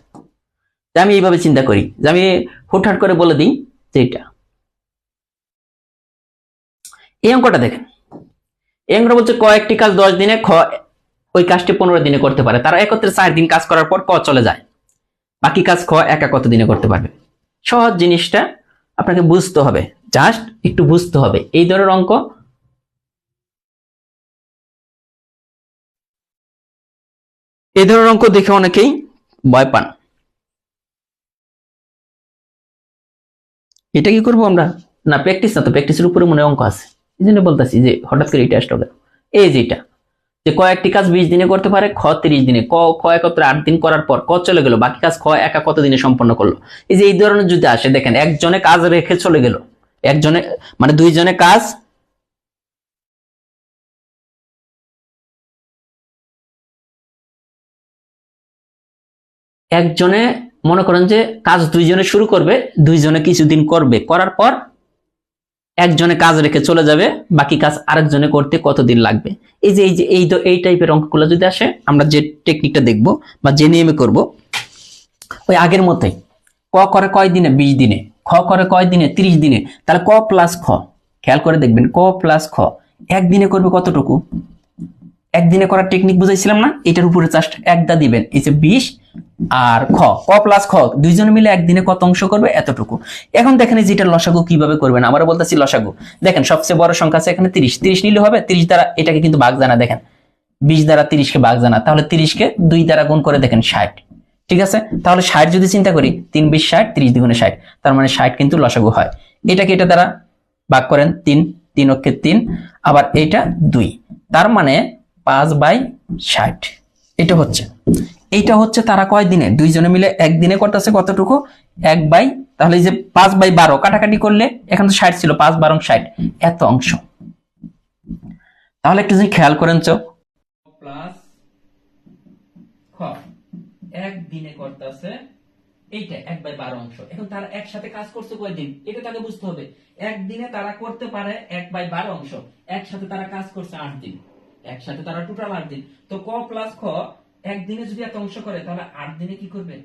যে আমি এইভাবে চিন্তা করি, যে আমি হুটহাট করে বলে দিই যে এটা, এই অঙ্কটা দেখেন। এই অঙ্কটা বলছে ক একটি কাজ 10 দিনে, খ ওই কাজটি 15 দিনে করতে পারে। তারা একত্রে 4 দিন কাজ করার পর ক চলে যায়, বাকি কাজ খ একা কত দিনে করতে পারবে। সহজ জিনিসটা আপনাকে বুঝতে হবে, জাস্ট একটু বুঝতে হবে। এই ধরনের অঙ্ক দেখে অনেকেই ভয় পান। এটা কি করবো আমরা? না প্র্যাকটিস না তো, প্র্যাকটিসের উপরে মনে হয় অঙ্ক আছে, এই জন্য বলতেছি যে হঠাৎ করে এটা আসলে এই যেটা, যে কয়েকটি কাজ 20 দিনে করতে পারে, খ 30 দিনে। ক একত্রে 8 দিন করার পর ক চলে গেল, বাকি কাজ খ একা কত দিনে সম্পন্ন করলো। এই যে এই ধরনের যদি আসে, দেখেন একজনে কাজ রেখে চলে গেল, একজনে মানে দুইজনে কাজ, একজনে মনে করেন যে কাজ দুইজনে শুরু করবে, দুইজনে কিছুদিন করবে, করার পর একজনে কাজ রেখে চলে যাবে, বাকি কাজ আরেকজনে করতে কতদিন লাগবে। এই টাইপের অঙ্কগুলো যদি আসে, আমরা যে টেকনিকটা দেখব বা যে নিয়মে করব ওই আগের মতোই। ক করে কয় দিনে? 20 দিনে। খ করে কয় দিনে? 30 দিনে। তাহলে ক প্লাস খ, খেয়াল করে দেখবেন, ক প্লাস খ একদিনে করবে কতটুকু? একদিনে করার টেকনিক বুঝাইছিলাম না, এটার উপরে জাস্ট একটা দিবেন, এই যে 20 আর ক প্লাস খ দুইজনে মিলে একদিনে কত অংশ করবে? এতটুকু। এখন দেখেন যেটা লসাগু কিভাবে করবেন, আবারও বলতেছি লসাগু। দেখেন সবচেয়ে বড় সংখ্যা আছে এখানে 30, 30 নিলে হবে। 30 দ্বারা এটাকে কিন্তু ভাগ জানা, দেখেন 20 দ্বারা 30 কে ভাগ জানা, তাহলে 30 কে 2 দ্বারা গুণ করে দেখেন 60। ঠিক আছে, তাহলে 60 যদি চিন্তা করি, 3 20 60, 30 দ্বিগুণে 60, তার মানে 60 কিন্তু লসাগু হয়। এটাকে এটা দ্বারা ভাগ করেন, 3 3 অক্ষে 3, আবার এটা 2, তার মানে 5/60। এটা হচ্ছে, এইটা হচ্ছে তারা কয় দিনে? দুইজনে মিলে একদিনে করতেছে কতটুকু? 1/, তাহলে এই যে 5/12 কাটাকাটি করলে, এখন তো 60 ছিল, 5/12 60, এত অংশ। তাহলে একটু যদি খেয়াল করেন তো, প্লাস খ একদিনে করতেছে এইটা 1/12 অংশ। এখন তারা একসাথে কাজ করছে কয়দিন, এটা তাকে বুঝতে হবে। একদিনে তারা করতে পারে 1/12 অংশ, একসাথে তারা কাজ করছে 8 দিন, একসাথে তারা টোটাল 8 দিন। তো ক প্লাস খ একদিনে যদি এত অংশ করে, তাহলে 8 দিনে কি করবে?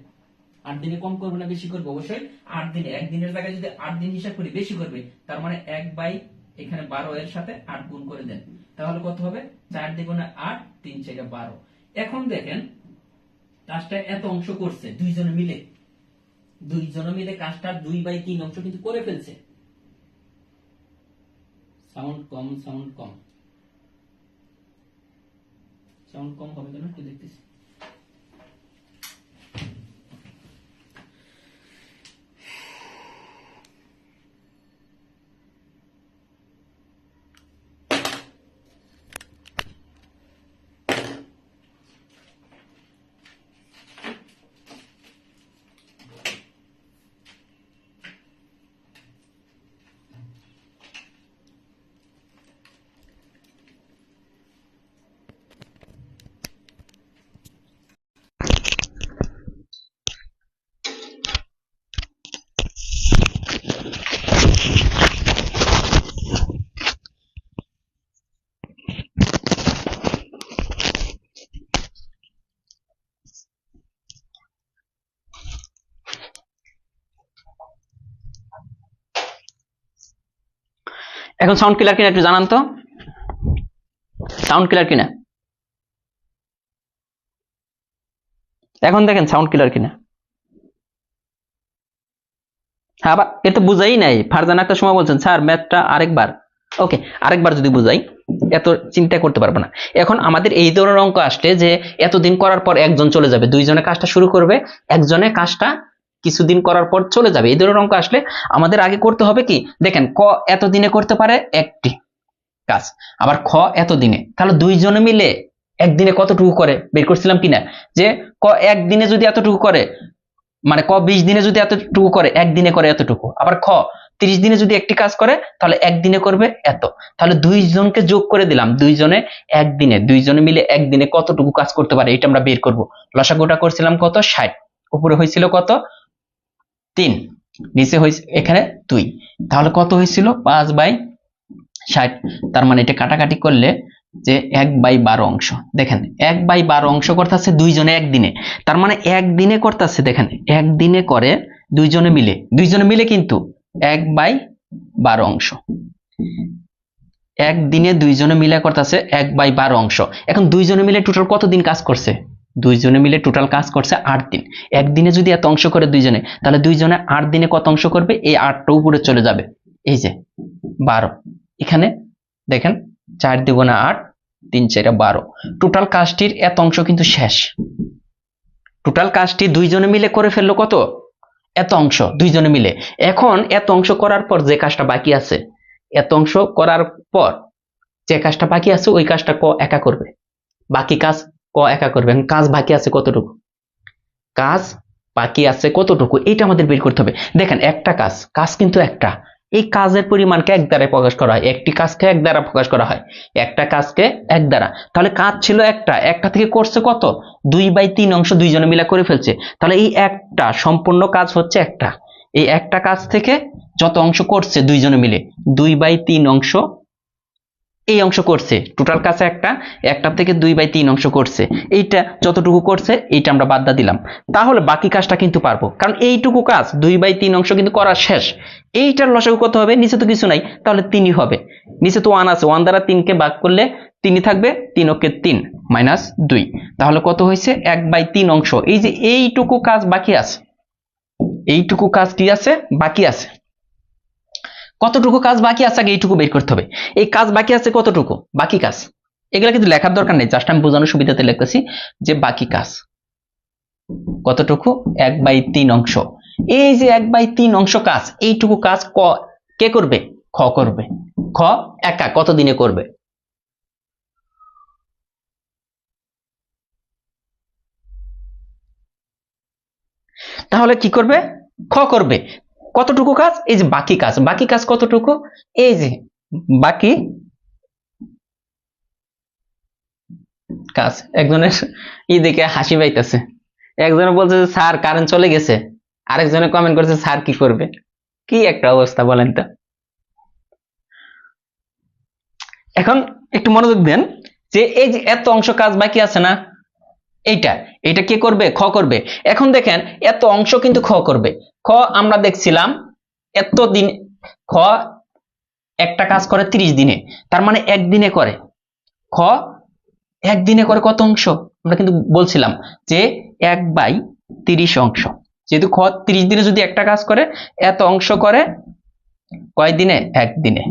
8 দিনে কম করবে না বেশি করবে? অবশ্যই 8 দিনে। একদিনের জায়গায় যদি 8 দিন হিসাব করি, বেশি করবে। তার মানে 1/এখানে 12 এর সাথে 8 গুণ করে দেন, তাহলে কত হবে? 4 দ্বিগুণে 8, 3 4 12। এখন দেখেন কাজটা এত অংশ করছে দুইজনে মিলে, কাজটা 2/3 অংশ কিন্তু করে ফেলছে। সাউন্ড কম হবে কেন একটু দেখতেছি। এখন সাউন্ড ক্লিয়ার কিনা একটু জানান তো, সাউন্ড ক্লিয়ার কিনা? এখন দেখেন সাউন্ড ক্লিয়ার কিনা। হ্যাঁ, আবার এ তো বুঝাই নাই। ফারজান একটা সময় বলছেন স্যার ম্যাথটা আরেকবার। ওকে, আরেকবার যদি বুঝাই, এত চিন্তা করতে পারবো না। এখন আমাদের এই ধরনের অঙ্ক আসলে, যে এতদিন করার পর একজন চলে যাবে, দুইজনে কাজটা শুরু করবে, একজনে কাজটা কিছুদিন করার পর চলে যাবে, এই ধরনের অঙ্ক আসলে আমাদের আগে করতে হবে কি, দেখেন ক এতদিনে করতে পারে একটি কাজ, আবার খ এতদিনে, তাহলে দুইজনে মিলে একদিনে কতটুকু করে বের করছিলাম কিনা, যে ক একদিনে যদি এতটুকু করে, মানে ক 20 দিনে যদি এতটুকু করে, একদিনে করে এতটুকু। আবার খ 30 দিনে যদি একটি কাজ করে, তাহলে একদিনে করবে এত। তাহলে দুইজনকে যোগ করে দিলাম, দুইজনে একদিনে, দুইজনে মিলে একদিনে কতটুকু কাজ করতে পারে, এটা আমরা বের করব। লসাগুটা করছিলাম কত? 60, উপরে হয়েছিল কত? 3, নিচে হয়েছে এখানে 2, তাহলে কত হয়েছিল? 5/60। তার মানে এটা কাটাকাটি করলে যে 1/12 অংশ। দেখেন 1/12 অংশ করতেছে দুইজনে একদিনে, তার মানে একদিনে করতেছে, দেখেন একদিনে করে দুইজনে মিলে কিন্তু 1/12 অংশ, একদিনে দুইজনে মিলে করতেছে 1/12 অংশ। এখন দুইজনে মিলে টোটাল কত দিন কাজ করছে? দুইজনে মিলে টোটাল কাজ করছে 8 দিন। একদিনে যদি এত অংশ করে দুইজনে, তাহলে দুইজনে 8 দিনে কত অংশ করবে? এই 8টা উপরে চলে যাবে, এই যে 12। এখানে দেখেন 4 দুগুণে 8, 3 4 12। টোটাল কাজটির এত অংশ কিন্তু শেষ। টোটাল কাজটি দুইজনে মিলে করে ফেললো কত? এত অংশ দুইজনে মিলে। এখন এত অংশ করার পর যে কাজটা বাকি আছে, এত অংশ করার পর যে কাজটা বাকি আছে ওই কাজটা ক একা করবে, বাকি কাজ ক একা করবে। কাজ বাকি আছে কতটুকু? কাজ বাকি আছে কতটুকু এটা আমাদের বের করতে হবে। দেখেন একটা কাজ কিন্তু একটা, এই কাজের পরিমাণকে এক দ্বারা প্রকাশ করা হয়, একটি কাজকে এক দ্বারা প্রকাশ করা হয়, একটা কাজকে এক দ্বারা। তাহলে কাজ ছিল একটা থেকে করছে কত? 2/3 অংশ দুইজনে মিলে করে ফেলছে। তাহলে এই একটা সম্পূর্ণ কাজ হচ্ছে একটা, এই একটা কাজ থেকে যত অংশ করছে দুইজনে মিলে 2/3 অংশ, এই অংশ করছে। টোটাল কাছে একটা থেকে 2/3 অংশ করছে, এইটা যতটুকু করছে এইটা আমরা বাদ দিলাম। তাহলে বাকি কাজটা কিন্তু পারবো, কারণ এইটুকু কাজ 2/3 অংশ কিন্তু করা শেষ। এইটার লসাগু কত হবে? নিচে তো কিছু নাই, তাহলে 3ই হবে। নিচে তো 1 আছে, 1 দ্বারা 3কে ভাগ করলে 3ই থাকবে, 3 ওকে 3 মাইনাস 2। তাহলে কত হয়েছে? 1/3 অংশ। এই যে এইটুকু কাজ বাকি আছে, এইটুকু কাজ কি আছে? বাকি আছে। কতটুকু কাজ বাকি আছে আগে এইটুকু বের করতে হবে। এই কাজ বাকি আছে কতটুকু? বাকি কাজ এগুলা কিন্তু লেখার দরকার নেই, জাস্ট আমি বোঝানোর সুবিধাতে লিখতেছি যে বাকি কাজ কতটুকু? 1/3 অংশ। এই যে 1/3 অংশ কাজ, এইটুকু কাজ কে করবে? খ করবে। খ একা কত দিনে করবে? তাহলে কি করবে? খ করবে। কতটুকু কাজ? এই যে বাকি কাজ। বাকি কাজ কতটুকু? এই যে বাকি কাজ। একজনের দেখে হাসি পাইতেছে, একজনে বলছে যে স্যার কারেন্ট চলে গেছে, আরেকজনে কমেন্ট করছে স্যার কি করবে। কি একটা অবস্থা বলেন তো। এখন একটু মনোযোগ দেন যে এই যে এত অংশ কাজ বাকি আছে না, এইটা কে করবে? খ করবে। এখন দেখেন এত অংশ কিন্তু খ করবে। খ আমরা দেখছিলাম এত দিন, খ একটা কাজ করে 30 দিনে, তার মানে একদিনে করে। খ একদিনে করে কত অংশ? আমরা কিন্তু বলছিলাম যে 1/30 অংশ। যেহেতু খ 30 দিনে যদি একটা কাজ করে, এত অংশ করে কয় দিনে? একদিনে।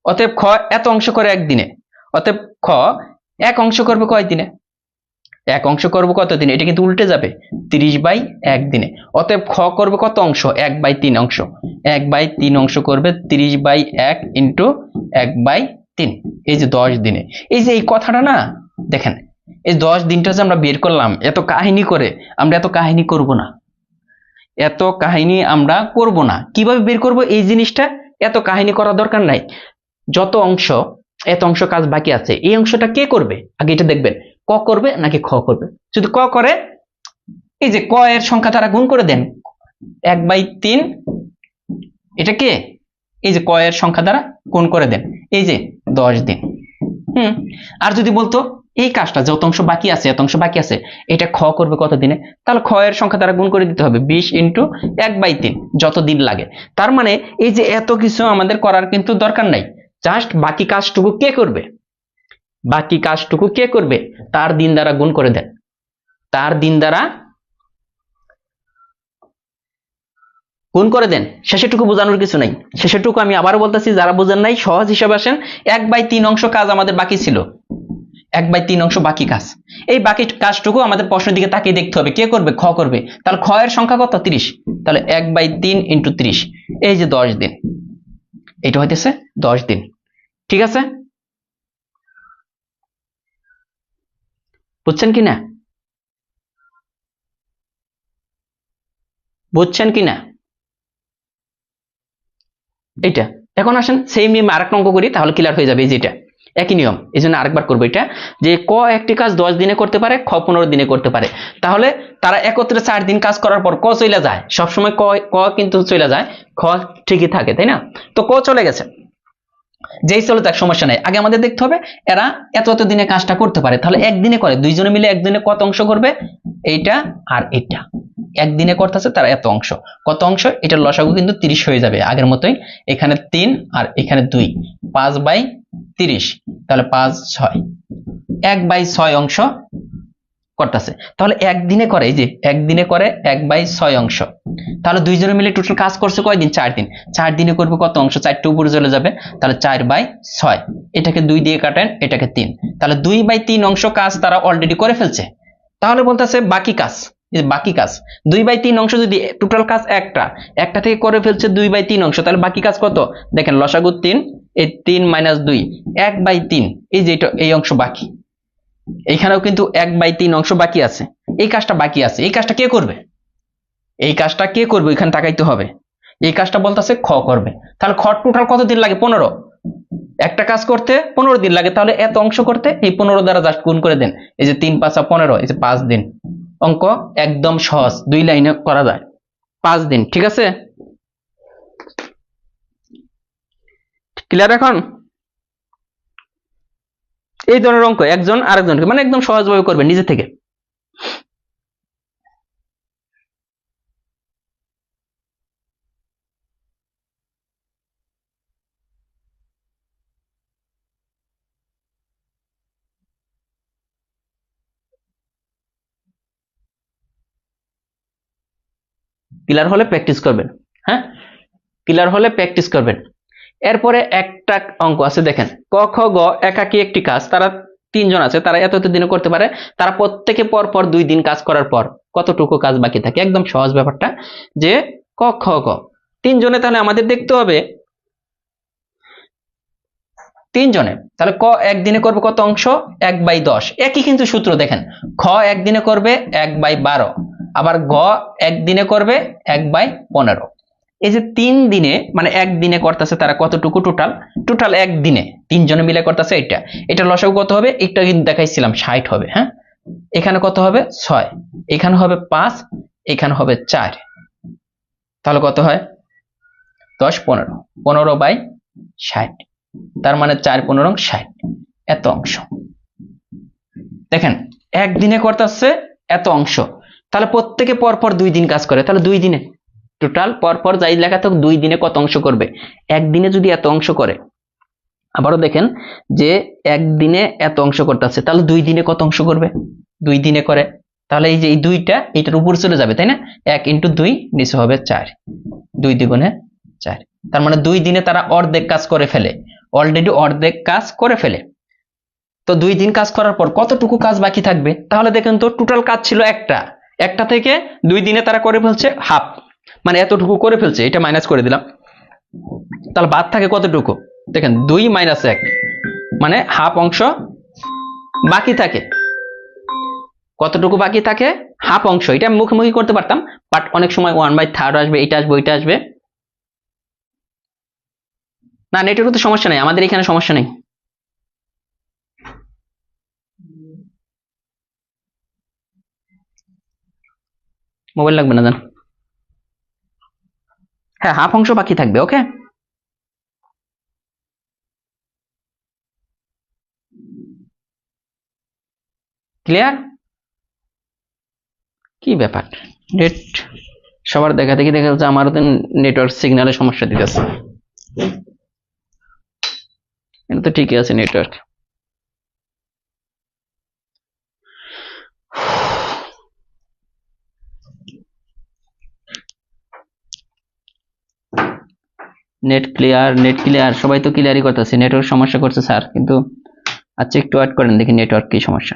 অতএব খ এত অংশ করে একদিনে, অতএব খ এক অংশ করবে কয় দিনে? এক অংশ করবো কত দিনে? এটা কিন্তু উল্টে যাবে, 30/1 দিনে। অতএব খ করবে কত অংশ? 1/3 অংশ। 1/3 অংশ করবে 30/1 ইন্টু 1/3, এই যে 10 দিনে। এই যে এই কথাটা না, দেখেন এই 10 দিনটা যে আমরা বের করলাম এত কাহিনী করে, আমরা এত কাহিনী করব না, এত কাহিনী আমরা করব না। কিভাবে বের করব এই জিনিসটা? এত কাহিনী করার দরকার নাই। যত অংশ, এত অংশ কাজ বাকি আছে, এই অংশটা কে করবে আগে এটা দেখবেন, ক করবে নাকি খ করবে। যদি ক করে, এই যে ক এর সংখ্যা দ্বারা গুণ করে দেন 1/3, এটা কে? এই যে ক এর সংখ্যা দ্বারা গুণ করে দেন, এই যে 10 দিন। আর যদি বলতো এই কাজটা যত অংশ বাকি আছে, এত অংশ বাকি আছে, এটা খ করবে কত দিনে, তাহলে খ এর সংখ্যা দ্বারা গুণ করে দিতে হবে 20 ইন্টু 1/3, যত দিন লাগে। তার মানে এই যে এত কিছু আমাদের করার কিন্তু দরকার নাই, জাস্ট বাকি কাজটুকু কে করবে, বাকি কাজটুকু কে করবে তার দিন দ্বারা গুণ করে দেন, তার দিন দ্বারা গুণ করে দেন। শেষেরটুকু বোঝানোর কিছু নাই, শেষেরটুকু আমি আবারও বলতেছি, যারা বোঝেন নাই সহজ হিসাবে আসেন। 1/3 অংশ কাজ আমাদের বাকি ছিল, 1/3 অংশ বাকি কাজ। এই বাকি কাজটুকু আমাদের প্রশ্নের দিকে তাকিয়ে দেখতে হবে কে করবে, খ করবে। তাহলে খ এর সংখ্যা কত? 30, তাহলে 1/3 ইন্টু 30, এই যে 10 দিন, এটা হইতেছে 10 দিন। ঠিক আছে, বুঝছেন কিনা? বুঝছেন কিনা এটা? এখন আসেন সেম নিয়মে আরেকটা অঙ্ক করি, তাহলে ক্লিয়ার হয়ে যাবে। এই যেটা একই নিয়ম, এই জন্য আরেকবার করবো এটা, যে ক একটি কাজ 10 দিনে করতে পারে, খ 15 দিনে করতে পারে। তাহলে তারা একত্রে 4 দিন কাজ করার পর ক চলে যায়, সবসময় ক কিন্তু চলে যায়, খ ঠিকই থাকে, তাই না? তো ক চলে গেছে, যেই চলো তার সমস্যা নাই, আগে আমাদের দেখতে হবে এরা এত এত দিনে কাজটা করতে পারে, তাহলে একদিনে করে, দুইজনে মিলে একদিনে কত অংশ করবে, এইটা আর এটা একদিনে করতেছে তারা এত অংশ, কত অংশ, এটার লসাগু কিন্তু 30 হয়ে যাবে আগের মতোই, এখানে 3 আর এখানে 2, 5/30, তাহলে 5/6, 1/6 অংশ করতেছে। তাহলে একদিনে করে, এই যে একদিনে করে 1/6 অংশ, তাহলে দুইজনে মিলে টোটাল কাজ করছে কয়দিন, 4 দিন, 4 দিনে করবে কত অংশ, 4টা উপরে চলে যাবে, তাহলে 4/6, এটাকে 2 দিয়ে কাটেন, এটাকে 3, তাহলে 2/3 অংশ কাজ তারা অলরেডি করে ফেলছে। তাহলে বলতেছে বাকি কাজ, বাকি কাজ 2/3 অংশ, যদি টোটাল কাজ একটা থেকে করে ফেলছে 2/3 অংশ, তাহলে বাকি কাজ কত, দেখেন লসাগু 3, এই 3 - 2, 1/3, এই যে এই অংশ বাকি, এইখানেও কিন্তু 1/3 অংশ বাকি আছে, এই কাজটা বাকি আছে, এই কাজটা কে করবে, এই কাজটা কে করবে, এখানে তাকাইতে হবে, এই কাজটা বলতেছে খ করবে, তাহলে খ টোটাল কত দিন লাগে, 15, একটা কাজ করতে 15 দিন লাগে, তাহলে এত অংশ করতে এই 15 দ্বারা জাস্ট গুণ করে দেন, এই যে 3 × 5 = 15, এই যে 5 দিন, অঙ্ক একদম সহজ, 2 লাইনে করা যায়, 5 দিন, ঠিক আছে, ক্লিয়ার এখন? এই ধরনের অঙ্ক একজন আরেকজনকে মানে একদম সহজভাবে করবে নিজে থেকে। ক্লিয়ার হলে প্র্যাকটিস করবেন, হ্যাঁ ক্লিয়ার হলে প্র্যাকটিস করবেন। এরপরে একটা অঙ্ক আছে দেখেন, ক খ গ একাকি একটি কাজ, তারা 3 জন আছে, তারা এত এত দিনে করতে পারে, তারা প্রত্যেকে পর পর 2 দিন কাজ করার পর কতটুকু কাজ বাকি থাকে, একদম সহজ ব্যাপারটা, যে ক খ গ 3 জনে, তাহলে আমাদের দেখতে হবে 3 জনে, তাহলে ক একদিনে করবে কত অংশ, 1/10, একই কিন্তু সূত্র দেখেন, খ একদিনে করবে 1/12, আবার গ একদিনে করবে 1/15, এই যে 3 দিনে মানে একদিনে করতেছে তারা কতটুকু, টোটাল একদিনে 3 জনে মিলে করতেছে, এটা লসাগু কত হবে, এটা কিন্তু দেখাইছিলাম 60 হবে, হ্যাঁ এখানে কত হবে 6, এখানে হবে 5, এখানে হবে 4, তাহলে কত হয় 10 15, 15/60, তার মানে 4 15 60, এত অংশ, দেখেন একদিনে করতেছে এত অংশ, তাহলে প্রত্যেকে পরপর 2 দিন কাজ করে, তাহলে 2 দিনে টোটাল পরপর যাই লেখা থাকুক 2 দিনে কত অংশ করবে, একদিনে যদি এত অংশ করে, আবারও দেখেন যে একদিনে এত অংশ করতেছে, তাহলে 2 দিনে কত অংশ করবে, 2 দিনে করে, তাহলে এই যে এই 2টা এটার উপরে চলে যাবে, তাই না, 1 × 2 নিচে হবে 4, 2 দ্বিগুণে 4, তার মানে 2 দিনে তারা অর্ধেক কাজ করে ফেলে, অলরেডি অর্ধেক কাজ করে ফেলে। তো 2 দিন কাজ করার পর কতটুকু কাজ বাকি থাকবে, তাহলে দেখেন তো টোটাল কাজ ছিল একটা থেকে 2 দিনে তারা করে ফেলছে হাফ, মানে এতটুকু করে ফেলছে, এটা মাইনাস করে দিলাম, তাহলে বাদ থাকে কতটুকু, দেখেন 2 - 1, মানে হাফ অংশ বাকি থাকে, কতটুকু বাকি থাকে, হাফ অংশ, এটা আমি মুখোমুখি করতে পারতাম, বাট অনেক সময় 1/3 আসবে, এটা আসবে, ওইটা আসবে, না নেটের তো সমস্যা নেই, আমাদের এখানে সমস্যা নেই, মোবাইল লাগবে না জান, হ্যাঁ হাফ অংশ বাকি থাকবে, ওকে ক্লিয়ার? কি ব্যাপার, নেট সবার দেখা যাচ্ছে, আমারও তো নেটওয়ার্ক সিগন্যালের সমস্যা দিতেছে, এটা তো ঠিকই আছে নেটওয়ার্ক। নেট ক্লিয়ার, সবাই তো ক্লিয়ারই করতেছে, নেটওয়ার্ক সমস্যা করছে স্যার, কিন্তু আচ্ছা একটু ওয়েট করেন, দেখি নেটওয়ার্ক কি সমস্যা,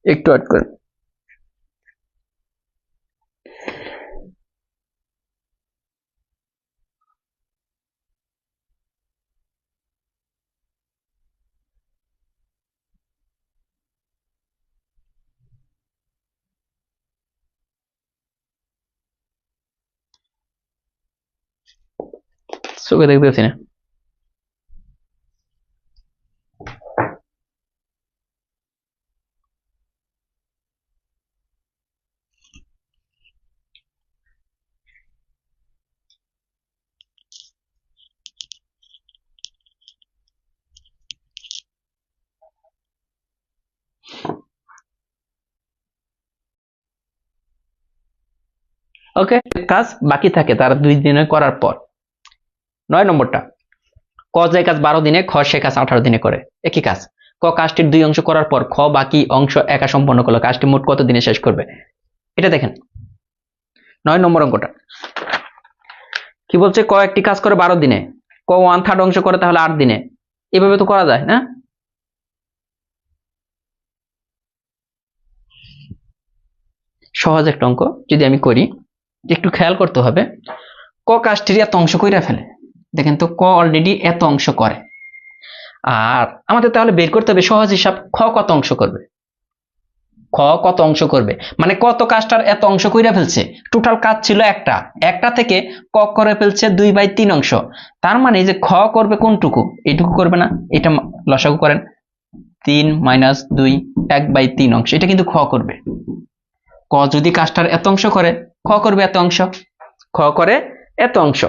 একটু ওয়েট করেন। চোখে দেখতেছি না, ওকে, কাজ বাকি থাকে তার 2 দিনে করার পর। 9 নম্বরটা, ক যে কাজ 12 দিনে, খ সে কাজ 18 দিনে করে। একই কাজ, ক কাজটির 2 অংশ করার পর খ বাকি অংশ একা সম্পন্ন করলো, কাজটি মোট কত দিনে শেষ করবে? এটা দেখেন 9 নম্বর অঙ্কটা কি বলছে, ক একটি কাজ করে 12 দিনে, ক 1/3 অংশ করে তাহলে 8 দিনে। এভাবে তো করা যায় না? সহজ একটা অঙ্ক যদি আমি করি, একটু খেয়াল করতে হবে। ক কাজটির এত অংশ কইরা ফেলে, দেখেন তো ক অলরেডি এত অংশ করে, আর আমাদের তাহলে বের করতে হবে সহজ হিসাব, খ কত অংশ করবে। খ কত অংশ করবে মানে কত কাজটার এত অংশ কইরা ফেলছে। টোটাল কাজ ছিল একটা থেকে ক করে ফেলছে 2/3 অংশ। তার মানে যে খ করবে কোনটুকু, এইটুকু করবে না? এটা লসাগু করেন, 3 - 2 1/3 অংশ, এটা কিন্তু খ করবে। ক যদি কাজটার এত অংশ করে, খ করবে এত অংশ, খ করে এত অংশ।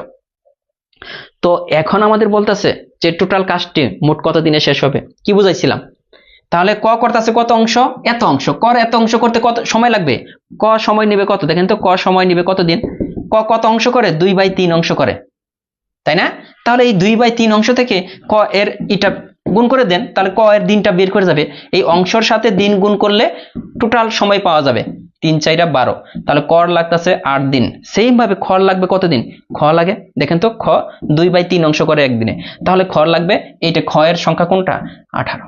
তো এখন আমাদের বলতেছে যে টোটাল কাজটি মোট কত দিনে শেষ হবে, কি বুঝাইছিলাম? তাহলে ক করতেছে কত অংশ, এত অংশ, কর এত অংশ করতে কত সময় লাগবে? ক সময় নেবে কত, দেখেন তো ক সময় নেবে কত দিন। ক কত অংশ করে, 2/3 অংশ করে, তাই না? তাহলে এই 2/3 অংশ থেকে ক এর এটা গুণ করে দেন, তাহলে ক এর দিনটা বের করে যাবে। এই অংশের সাথে দিন গুণ করলে টোটাল সময় পাওয়া যাবে, 3 × 4 = 12, তাহলে কর লাগতেছে 8 দিন। সেম ভাবে খড় লাগবে কতদিন? খ লাগে, দেখেন তো খ 2/3 অংশ করে একদিনে, তাহলে খড় লাগবে, এইটা খ এর সংখ্যা কোনটা? 18।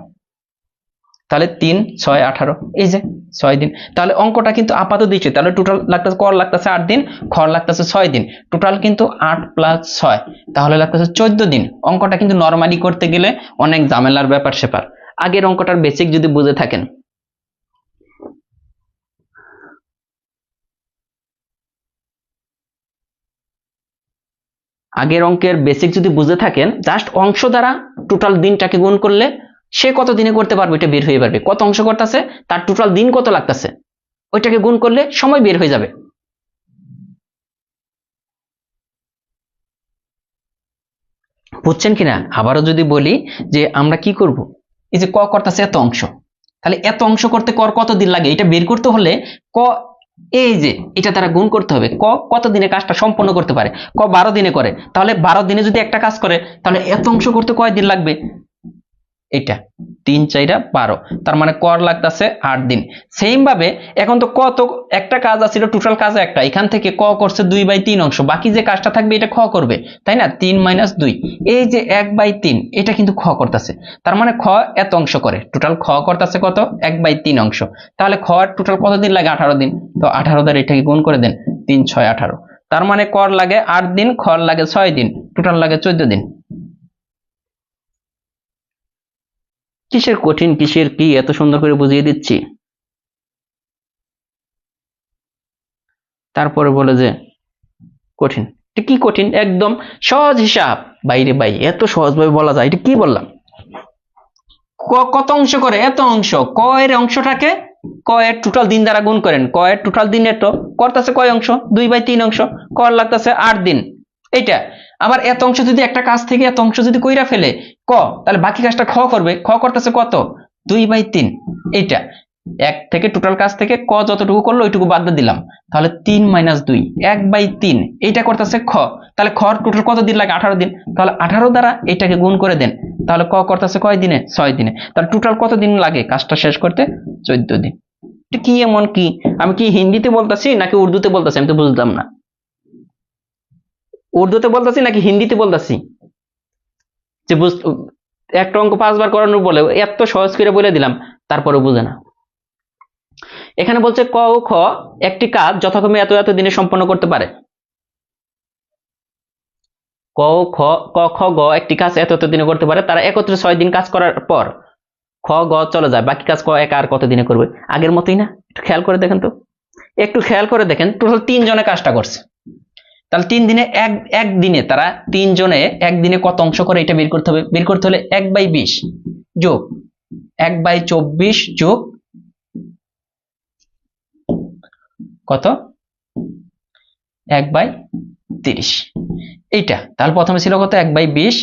তাহলে 3 × 6 = 18, এই যে 6 দিন। তাহলে অঙ্কটা কিন্তু আপাতত দিচ্ছে, তাহলে টোটাল লাগতেছে, কর লাগতেছে 8 দিন, খড় লাগতেছে 6 দিন, টোটাল কিন্তু 8 + 6, তাহলে লাগতেছে 14 দিন। অঙ্কটা কিন্তু নরমালি করতে গেলে অনেক ঝামেলার ব্যাপার স্যাপার। আগের অঙ্কটার বেসিক যদি বুঝে থাকেন, আগের অঙ্কের বেসিক যদি বুঝে থাকেন, জাস্ট অংশ দ্বারা টোটাল দিনটাকে গুণ করলে সে কত দিনে করতে পারবে এটা বের হয়ে যাবে। কত অংশ করতেছে, তার টোটাল দিন কত লাগতেছে, ওইটাকে গুণ করলে সময় বের হয়ে যাবে। বুঝছেন কিনা? আবারও যদি বলি যে আমরা কি করব, এই যে ক করতেছে এত অংশ, তাহলে এত অংশ করতে কর কত দিন লাগে এটা বের করতে হলে ক এই যে এটা দ্বারা গুণ করতে হবে। ক কত দিনে কাজটা সম্পন্ন করতে পারে, ক 12 দিনে করে, তাহলে 12 দিনে যদি একটা কাজ করে তাহলে এত অংশ করতে কয় দিন লাগবে? এটা 3 × 4 = 12, তার মানে কর লাগতেছে 8 দিন। সেম ভাবে এখন তো কত একটা কাজ আছে, টোটাল কাজ একটা, এখান থেকে ক করছে 2/3 অংশ, বাকি যে কাজটা থাকবে এটা খ করবে, তাই না? 3 - 2, এই যে 1/3, এটা কিন্তু খ করতেছে, তার মানে খ এত অংশ করে, টোটাল খ করতেছে কত? 1/3 অংশ। তাহলে খ টোটাল কত দিন লাগে? 18 দিন। তো 18 দ্বারা এটাকে গুণ করে দেন, 3 × 6 = 18, তার মানে কর লাগে 8 দিন, খর লাগে 6 দিন, টোটাল লাগে 14 দিন। কিসের কঠিন, কিসের কি, এত সুন্দর করে বুঝিয়ে দিচ্ছি, তারপরে বলে যে কঠিন। এটা কি কঠিন? একদম সহজ হিসাব। বাইরে ভাই এত সহজভাবে বলা যায়? এটা কি বললাম? ক কত অংশ করে? এত অংশ। ক এর অংশটাকে ক এর টোটাল দিন দ্বারা গুণ করেন, ক এর টোটাল দিনের তো করতেছে কয় অংশ? 2/3 অংশ, কর লাগতেছে 8 দিন। এইটা আবার এত অংশ যদি একটা কাজ থেকে এত অংশ যদি কইরা ফেলে ক, তাহলে বাকি কাজটা খ করবে, খ করতেছে কত? 2/3। এইটা এক থেকে টোটাল কাজ থেকে ক যতটুকু করলো ওইটুকু বাদ দিয়ে দিলাম, তাহলে 3 - 2 1/3, এইটা করতেছে খ, তাহলে খ টোটাল কত দিন লাগে? 18 দিন। তাহলে 18 দ্বারা এটাকে গুণ করে দেন, তাহলে ক করতেছে কয় দিনে? 6 দিনে। তাহলে টোটাল কত দিন লাগে কাজটা শেষ করতে? 14 দিন। এটা কি এমন কি? আমি কি হিন্দিতে বলতেছি নাকি উর্দুতে বলতেছি আমি তো বুঝলাম না। উর্দুতে বলতেছি নাকি হিন্দিতে বলতেছি? যে একটা অঙ্ক 5 বার করানোর বলে এত সহজ করে বলে দিলাম, তারপরে বুঝে না। এখানে বলছে ক ও খ একটি কাজ যথাক্রমে এত এত দিনে সম্পন্ন করতে পারে। ক ও খ, ক খ গ একটি কাজ এত এত দিনে করতে পারে, তারা একত্রে 6 দিন কাজ করার পর খ গ চলে যায়, বাকি কাজ ক একা আর কত দিনে করবে? আগের মতোই না? একটু খেয়াল করে দেখেন তো, একটু খেয়াল করে দেখেন, টোটাল 3 জনে কাজটা করছে, তাহলে 3 দিনে একদিনে তারা 3 জনে একদিনে কত অংশ করে এটা বের করতে হবে। বের করতে হলে 1/20 যোগ 1/24 যোগ কত? 1/30, এইটা। তাহলে প্রথমে ছিল কত? 1/20,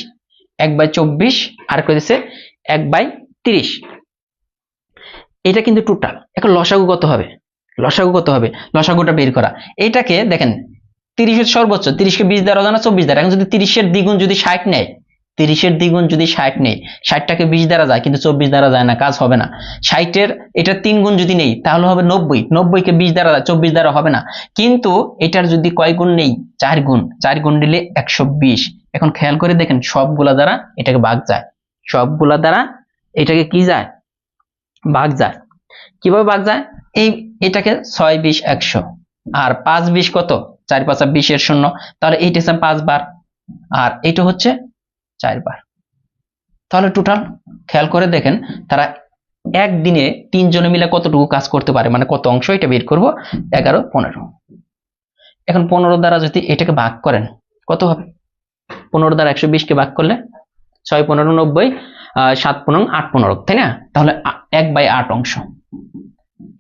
1/24, আর করে দিচ্ছে 1/30। এটা কিন্তু টোটাল। এখন লসাগু কত হবে? লসাগু কত হবে, লসাগুটা বের করা। এইটাকে দেখেন 30-এর সর্বোচ্চ, 30-কে 20 দ্বারা জানা 24 দ্বারা। এখন যদি 30-এর দ্বিগুণ যদি 60 নেয়, 30-এর দ্বিগুণ যদি 60 নেই, 60টাকে 20 দ্বারা যায় কিন্তু 24 দ্বারা যায় না, কাজ হবে না। 60-এর এটা 3 গুণ যদি নেই তাহলে হবে 90, 90-কে 20 দ্বারা যায়, 24 দ্বারা হবে না। কিন্তু এটার যদি কয় গুণ নেই, 4 গুণ, 4 গুণ নিলে 120। এখন খেয়াল করে দেখেন সবগুলা দ্বারা এটাকে ভাগ যায়, সবগুলা দ্বারা এটাকে কি যায়, ভাগ যায়। কিভাবে ভাগ যায়, এটাকে 6 20 100, আর 5 20 কত, 4 5 20-এর শূন্য, তাহলে এইটা হচ্ছে 5 বার, আর এটা হচ্ছে 4 বার। তাহলে টোটাল খেয়াল করে দেখেন তারা একদিনে 3 জনে মিলে কতটুকু কাজ করতে পারে, মানে কত অংশ, এটা বের করব। 11 15। এখন 15 দ্বারা যদি এটাকে ভাগ করেন কত হবে, 15 দ্বারা 120-কে ভাগ করলে 6 15 90, 7 15 8 15, তাই না? তাহলে 1/8 অংশ।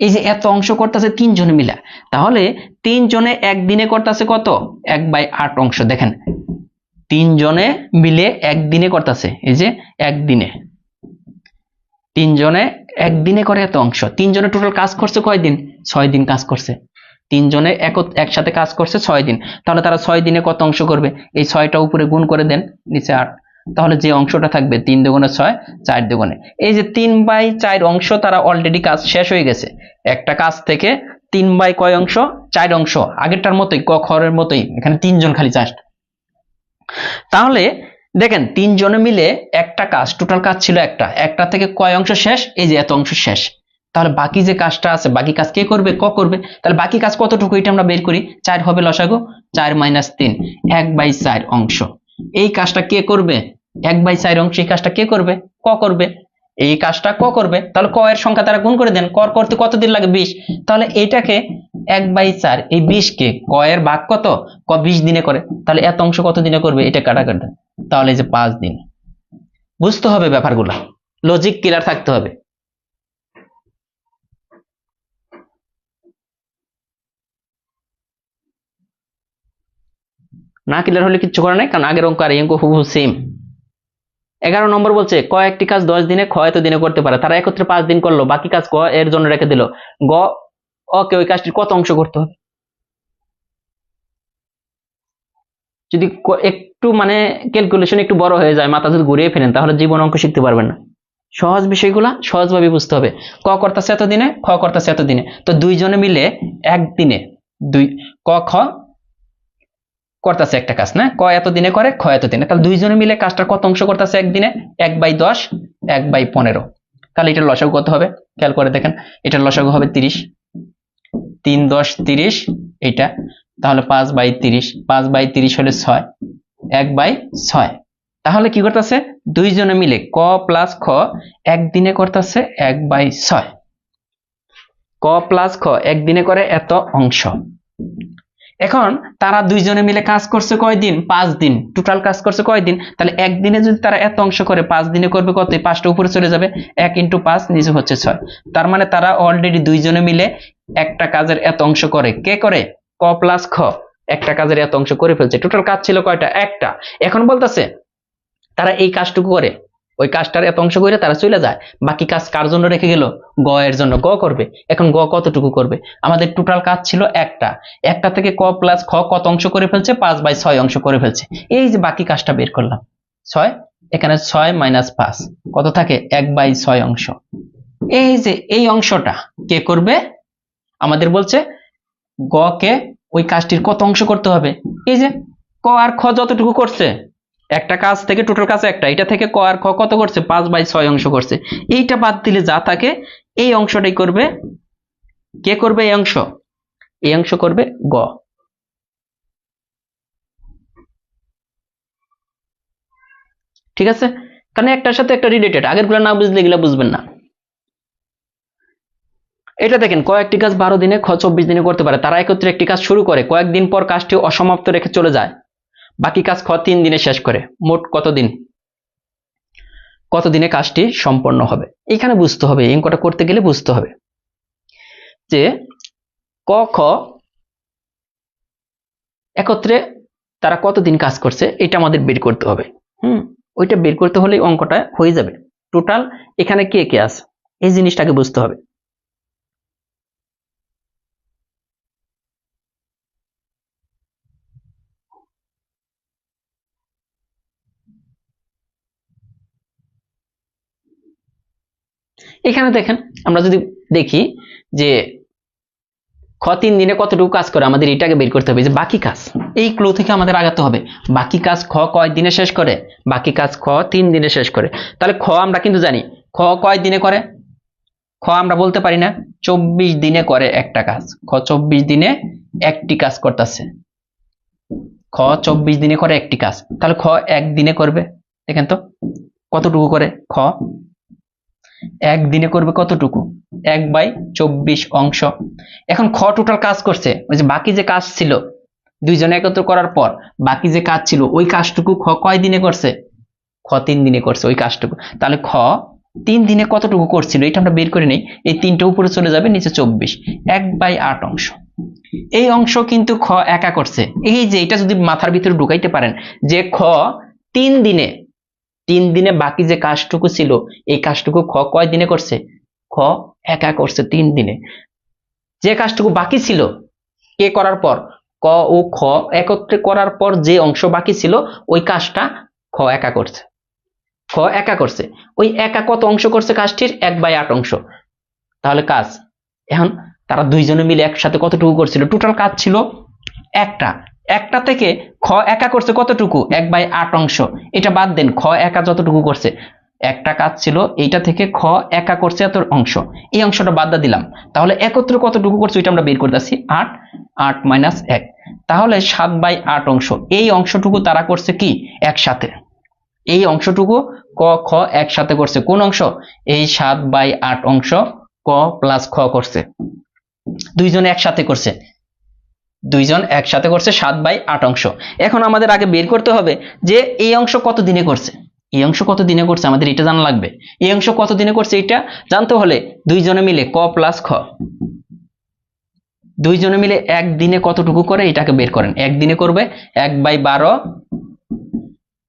এই যে এত অংশ করতেছে 3 জনে মিলে, তাহলে 3 জনে একদিনে করতেছে কত, 1/8 অংশ। দেখেন 3 জনে মিলে একদিনে করতেছে, এই যে একদিনে 3 জনে একদিনে করে এত অংশ। 3 জনে টোটাল কাজ করছে কয় দিন, 6 দিন কাজ করছে। 3 জনে একসাথে কাজ করছে 6 দিন, তাহলে তারা 6 দিনে কত অংশ করবে, এই 6টা উপরে গুণ করে দেন, নিচে 8, তাহলে যে অংশটা থাকবে 3 দুগুণে 6, 4 দুগুণে, এই যে 3/4 অংশ তারা অলরেডি কাজ শেষ হয়ে গেছে। একটা কাজ থেকে 3 কয় অংশ, 4 অংশ, আগেরটার মতোই, ক খরের মতোই, এখানে 3 জন খালি জাস্ট। তাহলে দেখেন 3 জনে মিলে একটা কাজ, টোটাল কাজ ছিল একটা থেকে কয় অংশ শেষ, এই যে এত অংশ শেষ। তাহলে বাকি যে কাজটা আছে, বাকি কাজ কে করবে, ক করবে। তাহলে বাকি কাজ কতটুকু এটা আমরা বের করি, 4 হবে লসাগু, 4 - 3, 1/4 অংশ। এই কাজটা কে করবে, 1/4 অংশ, এই কাজটা কে করবে, ক করবে। এই কাজটা ক করবে, তাহলে ক এর সংখ্যা তারা গুণ করে দেন, ক করতে কতদিন লাগে, 20। তাহলে এইটাকে 1/4, এই 20-কে ক এর ভাগ কত, ক 20 দিনে করে, তাহলে এত অংশ কত দিনে করবে, এটা কাটাকাটি দেন, তাহলে এই যে 5 দিন। বুঝতে হবে ব্যাপারগুলো, লজিক ক্লিয়ার থাকতে হবে। না ক্লিয়ার হলে কিচ্ছু করার নাই, কারণ আগের অঙ্ক আর এই অঙ্ক হুবহু সেম। 11 নম্বর বলছে কয়েকটি কাজ 10 দিনে, খ এত দিনে করতে পারে, তারা একত্রে 5 দিন করলো, বাকি কাজ ক এর জন্য রেখে দিল, গ ওকে ওই কাজটির কত অংশ করতে হবে। যদি একটু মানে ক্যালকুলেশন একটু বড় হয়ে যায়, মাথা যদি ঘুরিয়ে ফেলেন, তাহলে জীবন অঙ্ক শিখতে পারবেন না। সহজ বিষয়গুলা সহজভাবে বুঝতে হবে। ক করতেছে এত দিনে, খ করতেছে এত দিনে, তো 2 জনে মিলে একদিনে, ক খ করতেছে একটা কাজ না, ক এত দিনে করে, খ এত দিনে, তাহলে 2 জনে মিলে কাজটা কত অংশ করতেছে একদিনে, 1/10, 1/15। তাহলে এটার লসাগু কত হবে, খেয়াল করে দেখেন, এটার লসাগু হবে 30, 3 10 30, এটা তাহলে 5/30, 5/30 হলে 6, 1/6। তাহলে কি করতেছে, 2 জনে মিলে ক প্লাস খ একদিনে করতেছে 1/6, ক প্লাস খ একদিনে করে এত অংশ। এখন তারা 2 জনে মিলে কাজ করছে কয় দিন, 5 দিন, টোটাল কাজ করছে কয় দিন, তাহলে একদিনে যদি তারা এত অংশ করে, 5 দিনে করবে কত, 5টা উপরে চলে যাবে, 1 × 5 নিচে হচ্ছে 6। তার মানে তারা অলরেডি 2 জনে মিলে একটা কাজের এত অংশ করে, কে করে, ক প্লাস খ একটা কাজের এত অংশ করে ফেলছে। টোটাল কাজ ছিল কয়টা, একটা। এখন বলতেছে তারা এই কাজটুকু করে, ওই কাজটার এত অংশ করে তারা চলে যায়, বাকি কাজ কার জন্য রেখে গেল, গ এর জন্য, গ করবে। এখন গ কতটুকু করবে, আমাদের টোটাল কাজ ছিল একটা থেকে ক প্লাস খ কত অংশ করে ফেলছে, 5/6 অংশ করে ফেলছে। এই যে বাকি কাজটা বের করলাম 6, এখানে 6 - 5 কত থাকে, 1/6 অংশ। এই যে এই অংশটা কে করবে, আমাদের বলছে গ কে ওই কাজটির কত অংশ করতে হবে, এই যে ক আর খ যতটুকু করছে, একটা কাজ থেকে টোটাল কাজ একটা, এটা থেকে ক আর খ কত করছে, 5/6 অংশ করছে। এইটা বাদ দিলে যা থাকে এই অংশটাই করবে, কে করবে এই অংশ, এই অংশ করবে গ। ঠিক আছে, কারণ একটার সাথে একটা রিলেটেড, আগের গুলো না বুঝলে এগুলা বুঝবেন না। এটা দেখেন কয়েকটি কাজ 12 দিনে, খ 24 দিনে করতে পারে, তারা একত্রে একটি কাজ শুরু করে, কয়েকদিন পর কাজটি অসমাপ্ত রেখে চলে যায়, বাকি কাজ খ 3 দিনে শেষ করে, মোট কত দিনে কাজটি সম্পন্ন হবে। এখানে বুঝতে হবে, এই অঙ্কটা করতে গেলে বুঝতে হবে যে ক খ একত্রে তারা কতদিন কাজ করছে, এটা আমাদের বের করতে হবে। ওইটা বের করতে হলে অঙ্কটা হয়ে যাবে। টোটাল এখানে কে কে আছে এই জিনিসটাকে বুঝতে হবে। এখানে দেখেন আমরা যদি দেখি যে খ 3 দিনে কতটুকু কাজ করে, আমাদের এটাকে বের করতে হবে যে বাকি কাজ। এই ক্লু থেকে আমাদের আগাতে হবে, বাকি কাজ খ কয় দিনে শেষ করে, বাকি কাজ খ 3 দিনে শেষ করে। তাহলে খ আমরা কিন্তু জানি খ কয় দিনে করে, খ আমরা বলতে পারি না, 24 দিনে করে একটা কাজ। খ 24 দিনে একটি কাজ করতেছে, খ 24 দিনে করে একটি কাজ। তাহলে খ 1 দিনে করবে, দেখেন তো কতটুকু করে, খ 1 দিনে করবে কতটুকু, 1/24 অংশ। এখন খ টোটাল কাজ করছে, ওই যে বাকি যে কাজ ছিল দুইজনে একত্র করার পর বাকি যে কাজ ছিল ওই কাজটুকু খ কয় দিনে করছে, খ 3 দিনে করছে ওই কাজটুকু। তাহলে খ 3 দিনে কতটুকু করছিল এটা আমরা বের করে নেই, এই 3টা উপরে চলে যাবে, নিচে 24, 1/8 অংশ। এই অংশ কিন্তু খ একা করছে। এই যে এটা যদি মাথার ভিতরে ঢুকাইতে পারেন যে খ 3 দিনে বাকি যে কাজটুকু ছিল এই কাজটুকু খ কয় দিনে করছে, খ একা করছে 3 দিনে। যে কাজটুকু বাকি ছিল কে করার পর, ক ও খ একত্রে করার পর যে অংশ বাকি ছিল ওই কাজটা খ একা করছে, খ একা করছে। ওই একা কত অংশ করছে কাজটির, 1/8 অংশ। তাহলে কাজ এখন তারা দুইজনে মিলে একসাথে কতটুকু করছিল, টোটাল কাজ ছিল একটা থেকে খ একা করছে কতটুকু, 1/8 অংশ। এটা বাদ দেন, খ একা যতটুকু করছে একটা কাজ ছিল, এইটা থেকে খ একা করছে এত অংশ, এই অংশটা বাদ দিলাম। তাহলে একত্রে কতটুকু করছে ওইটা আমরা বের করতেছি, 8 - 1, তাহলে 7/8 অংশ। এই অংশটুকু তারা করছে কি একসাথে, এই অংশটুকু ক খ একসাথে করছে। কোন অংশ, এই 7/8 অংশ ক প্লাস খ করছে, দুইজনে একসাথে করছে, দুইজন একসাথে করছে 7/8 অংশ। এখন আমাদের আগে বের করতে হবে যে এই অংশ কত দিনে করছে, এই অংশ কত দিনে করছে আমাদের এটা জানা লাগবে। এই অংশ কত দিনে করছে এটা জানতে হলে দুইজনে মিলে ক প্লাস খ, দুইজনে মিলে 1 দিনে কতটুকু করে এটাকে বের করেন। 1 দিনে করবে 1/12,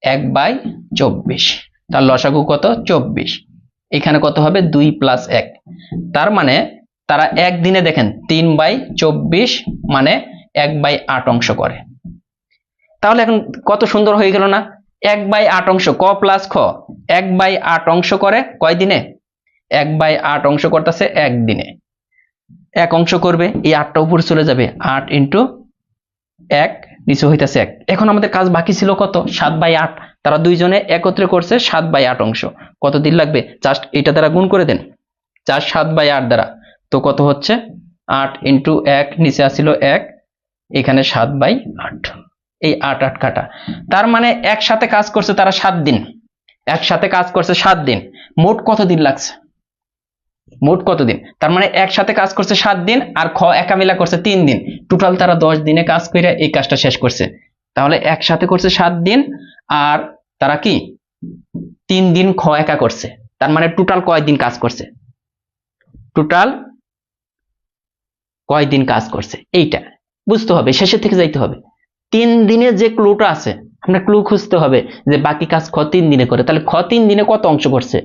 1/24, তার লসাগু কত 24। এখানে কত হবে 2 + 1, তার মানে তারা 1 দিনে দেখেন 3/24 মানে 1/8 অংশ করে। তাহলে এখন কত সুন্দর হয়ে গেল না, 1/8 অংশ ক প্লাস খ 1/8 অংশ করে কয় দিনে, 1/8 অংশ করতেছে 1 দিনে। 1 অংশ করবে, এই 8টা উপরে চলে যাবে, 8 × 1 নিচে হইতেছে 1। এখন আমাদের কাজ বাকি ছিল কত, 7/8। তারা দুইজনে একত্রে করছে 7/8 অংশ। কত দিন লাগবে, জাস্ট এটা দ্বারা গুণ করে দেন, 4 7/8 দ্বারা, তো কত হচ্ছে 8 × 1 নিচে আসছিল 1, এখানে 7/8, এই 8 8 কাটা। তার মানে একসাথে কাজ করছে তারা 7 দিন, একসাথে কাজ করছে 7 দিন। মোট কত দিন লাগছে, মোট কত দিন, তার মানে একসাথে কাজ করছে 7 দিন আর খ একা মিলা করছে 3 দিন, টোটাল তারা 10 দিনে কাজ করে এই কাজটা শেষ করছে। তাহলে একসাথে করছে 7 দিন আর তারা কি 3 দিন খ একা করছে, তার মানে টোটাল কয় দিন কাজ করছে, টোটাল কয় দিন কাজ করছে এইটা বুঝতে হবে, শেষের থেকে যাইতে হবে। 3 দিনে যে ক্লুটা আছে আমরা ক্লু খুঁজতে হবে যে বাকি কাজ খ 3 দিনে করে, তাহলে খ 3 দিনে কত অংশ করছে,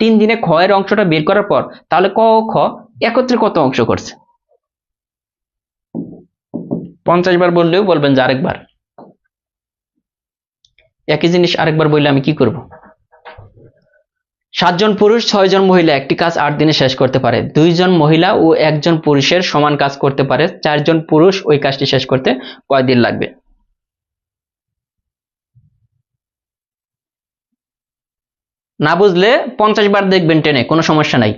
3 দিনে খ এর অংশটা বের করার পর তাহলে ক ও খ একত্রে কত অংশ করছে। 50 বার বললেও বলবেন যে আরেকবার, একই জিনিস আরেকবার বললে আমি কি করব। 7 জন পুরুষ 6 জন মহিলা একটি কাজ 8 দিনে শেষ করতে পারে। 2 জন মহিলা ও 1 জন পুরুষের সমান কাজ করতে পারে। 4 জন পুরুষ ওই কাজটি শেষ করতে কয় দিন লাগবে। না বুঝলে 50 বার দেখবেন টেনে, কোনো সমস্যা নাই,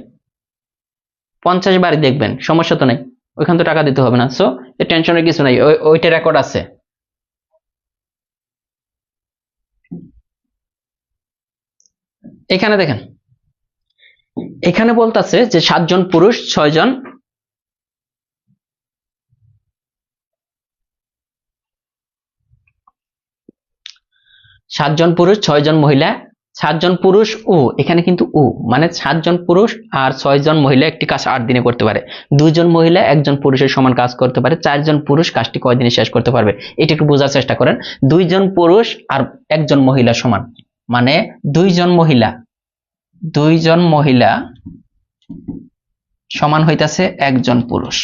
50 বার দেখবেন, সমস্যা তো নাই, ওইখান তো টাকা দিতে হবে না, সো টেনশনের কিছু নাই, ওইটা রেকর্ড আছে। এখানে দেখেন, এখানে বলতেছে যে 7 জন পুরুষ 6 জন পুরুষ 6 জন মহিলা, 7 জন পুরুষ ও, এখানে কিন্তু ও মানে 7 জন পুরুষ আর 6 জন মহিলা একটি কাজ 8 দিনে করতে পারে। 2 জন মহিলা 1 জন পুরুষের সমান কাজ করতে পারে। 4 জন পুরুষ কাজটি কয় দিনে শেষ করতে পারবে, এটা একটু বোঝার চেষ্টা করেন। 2 জন পুরুষ আর 1 জন মহিলা সমান, মানে 2 জন মহিলা সমান হইতাছে 1 জন পুরুষ,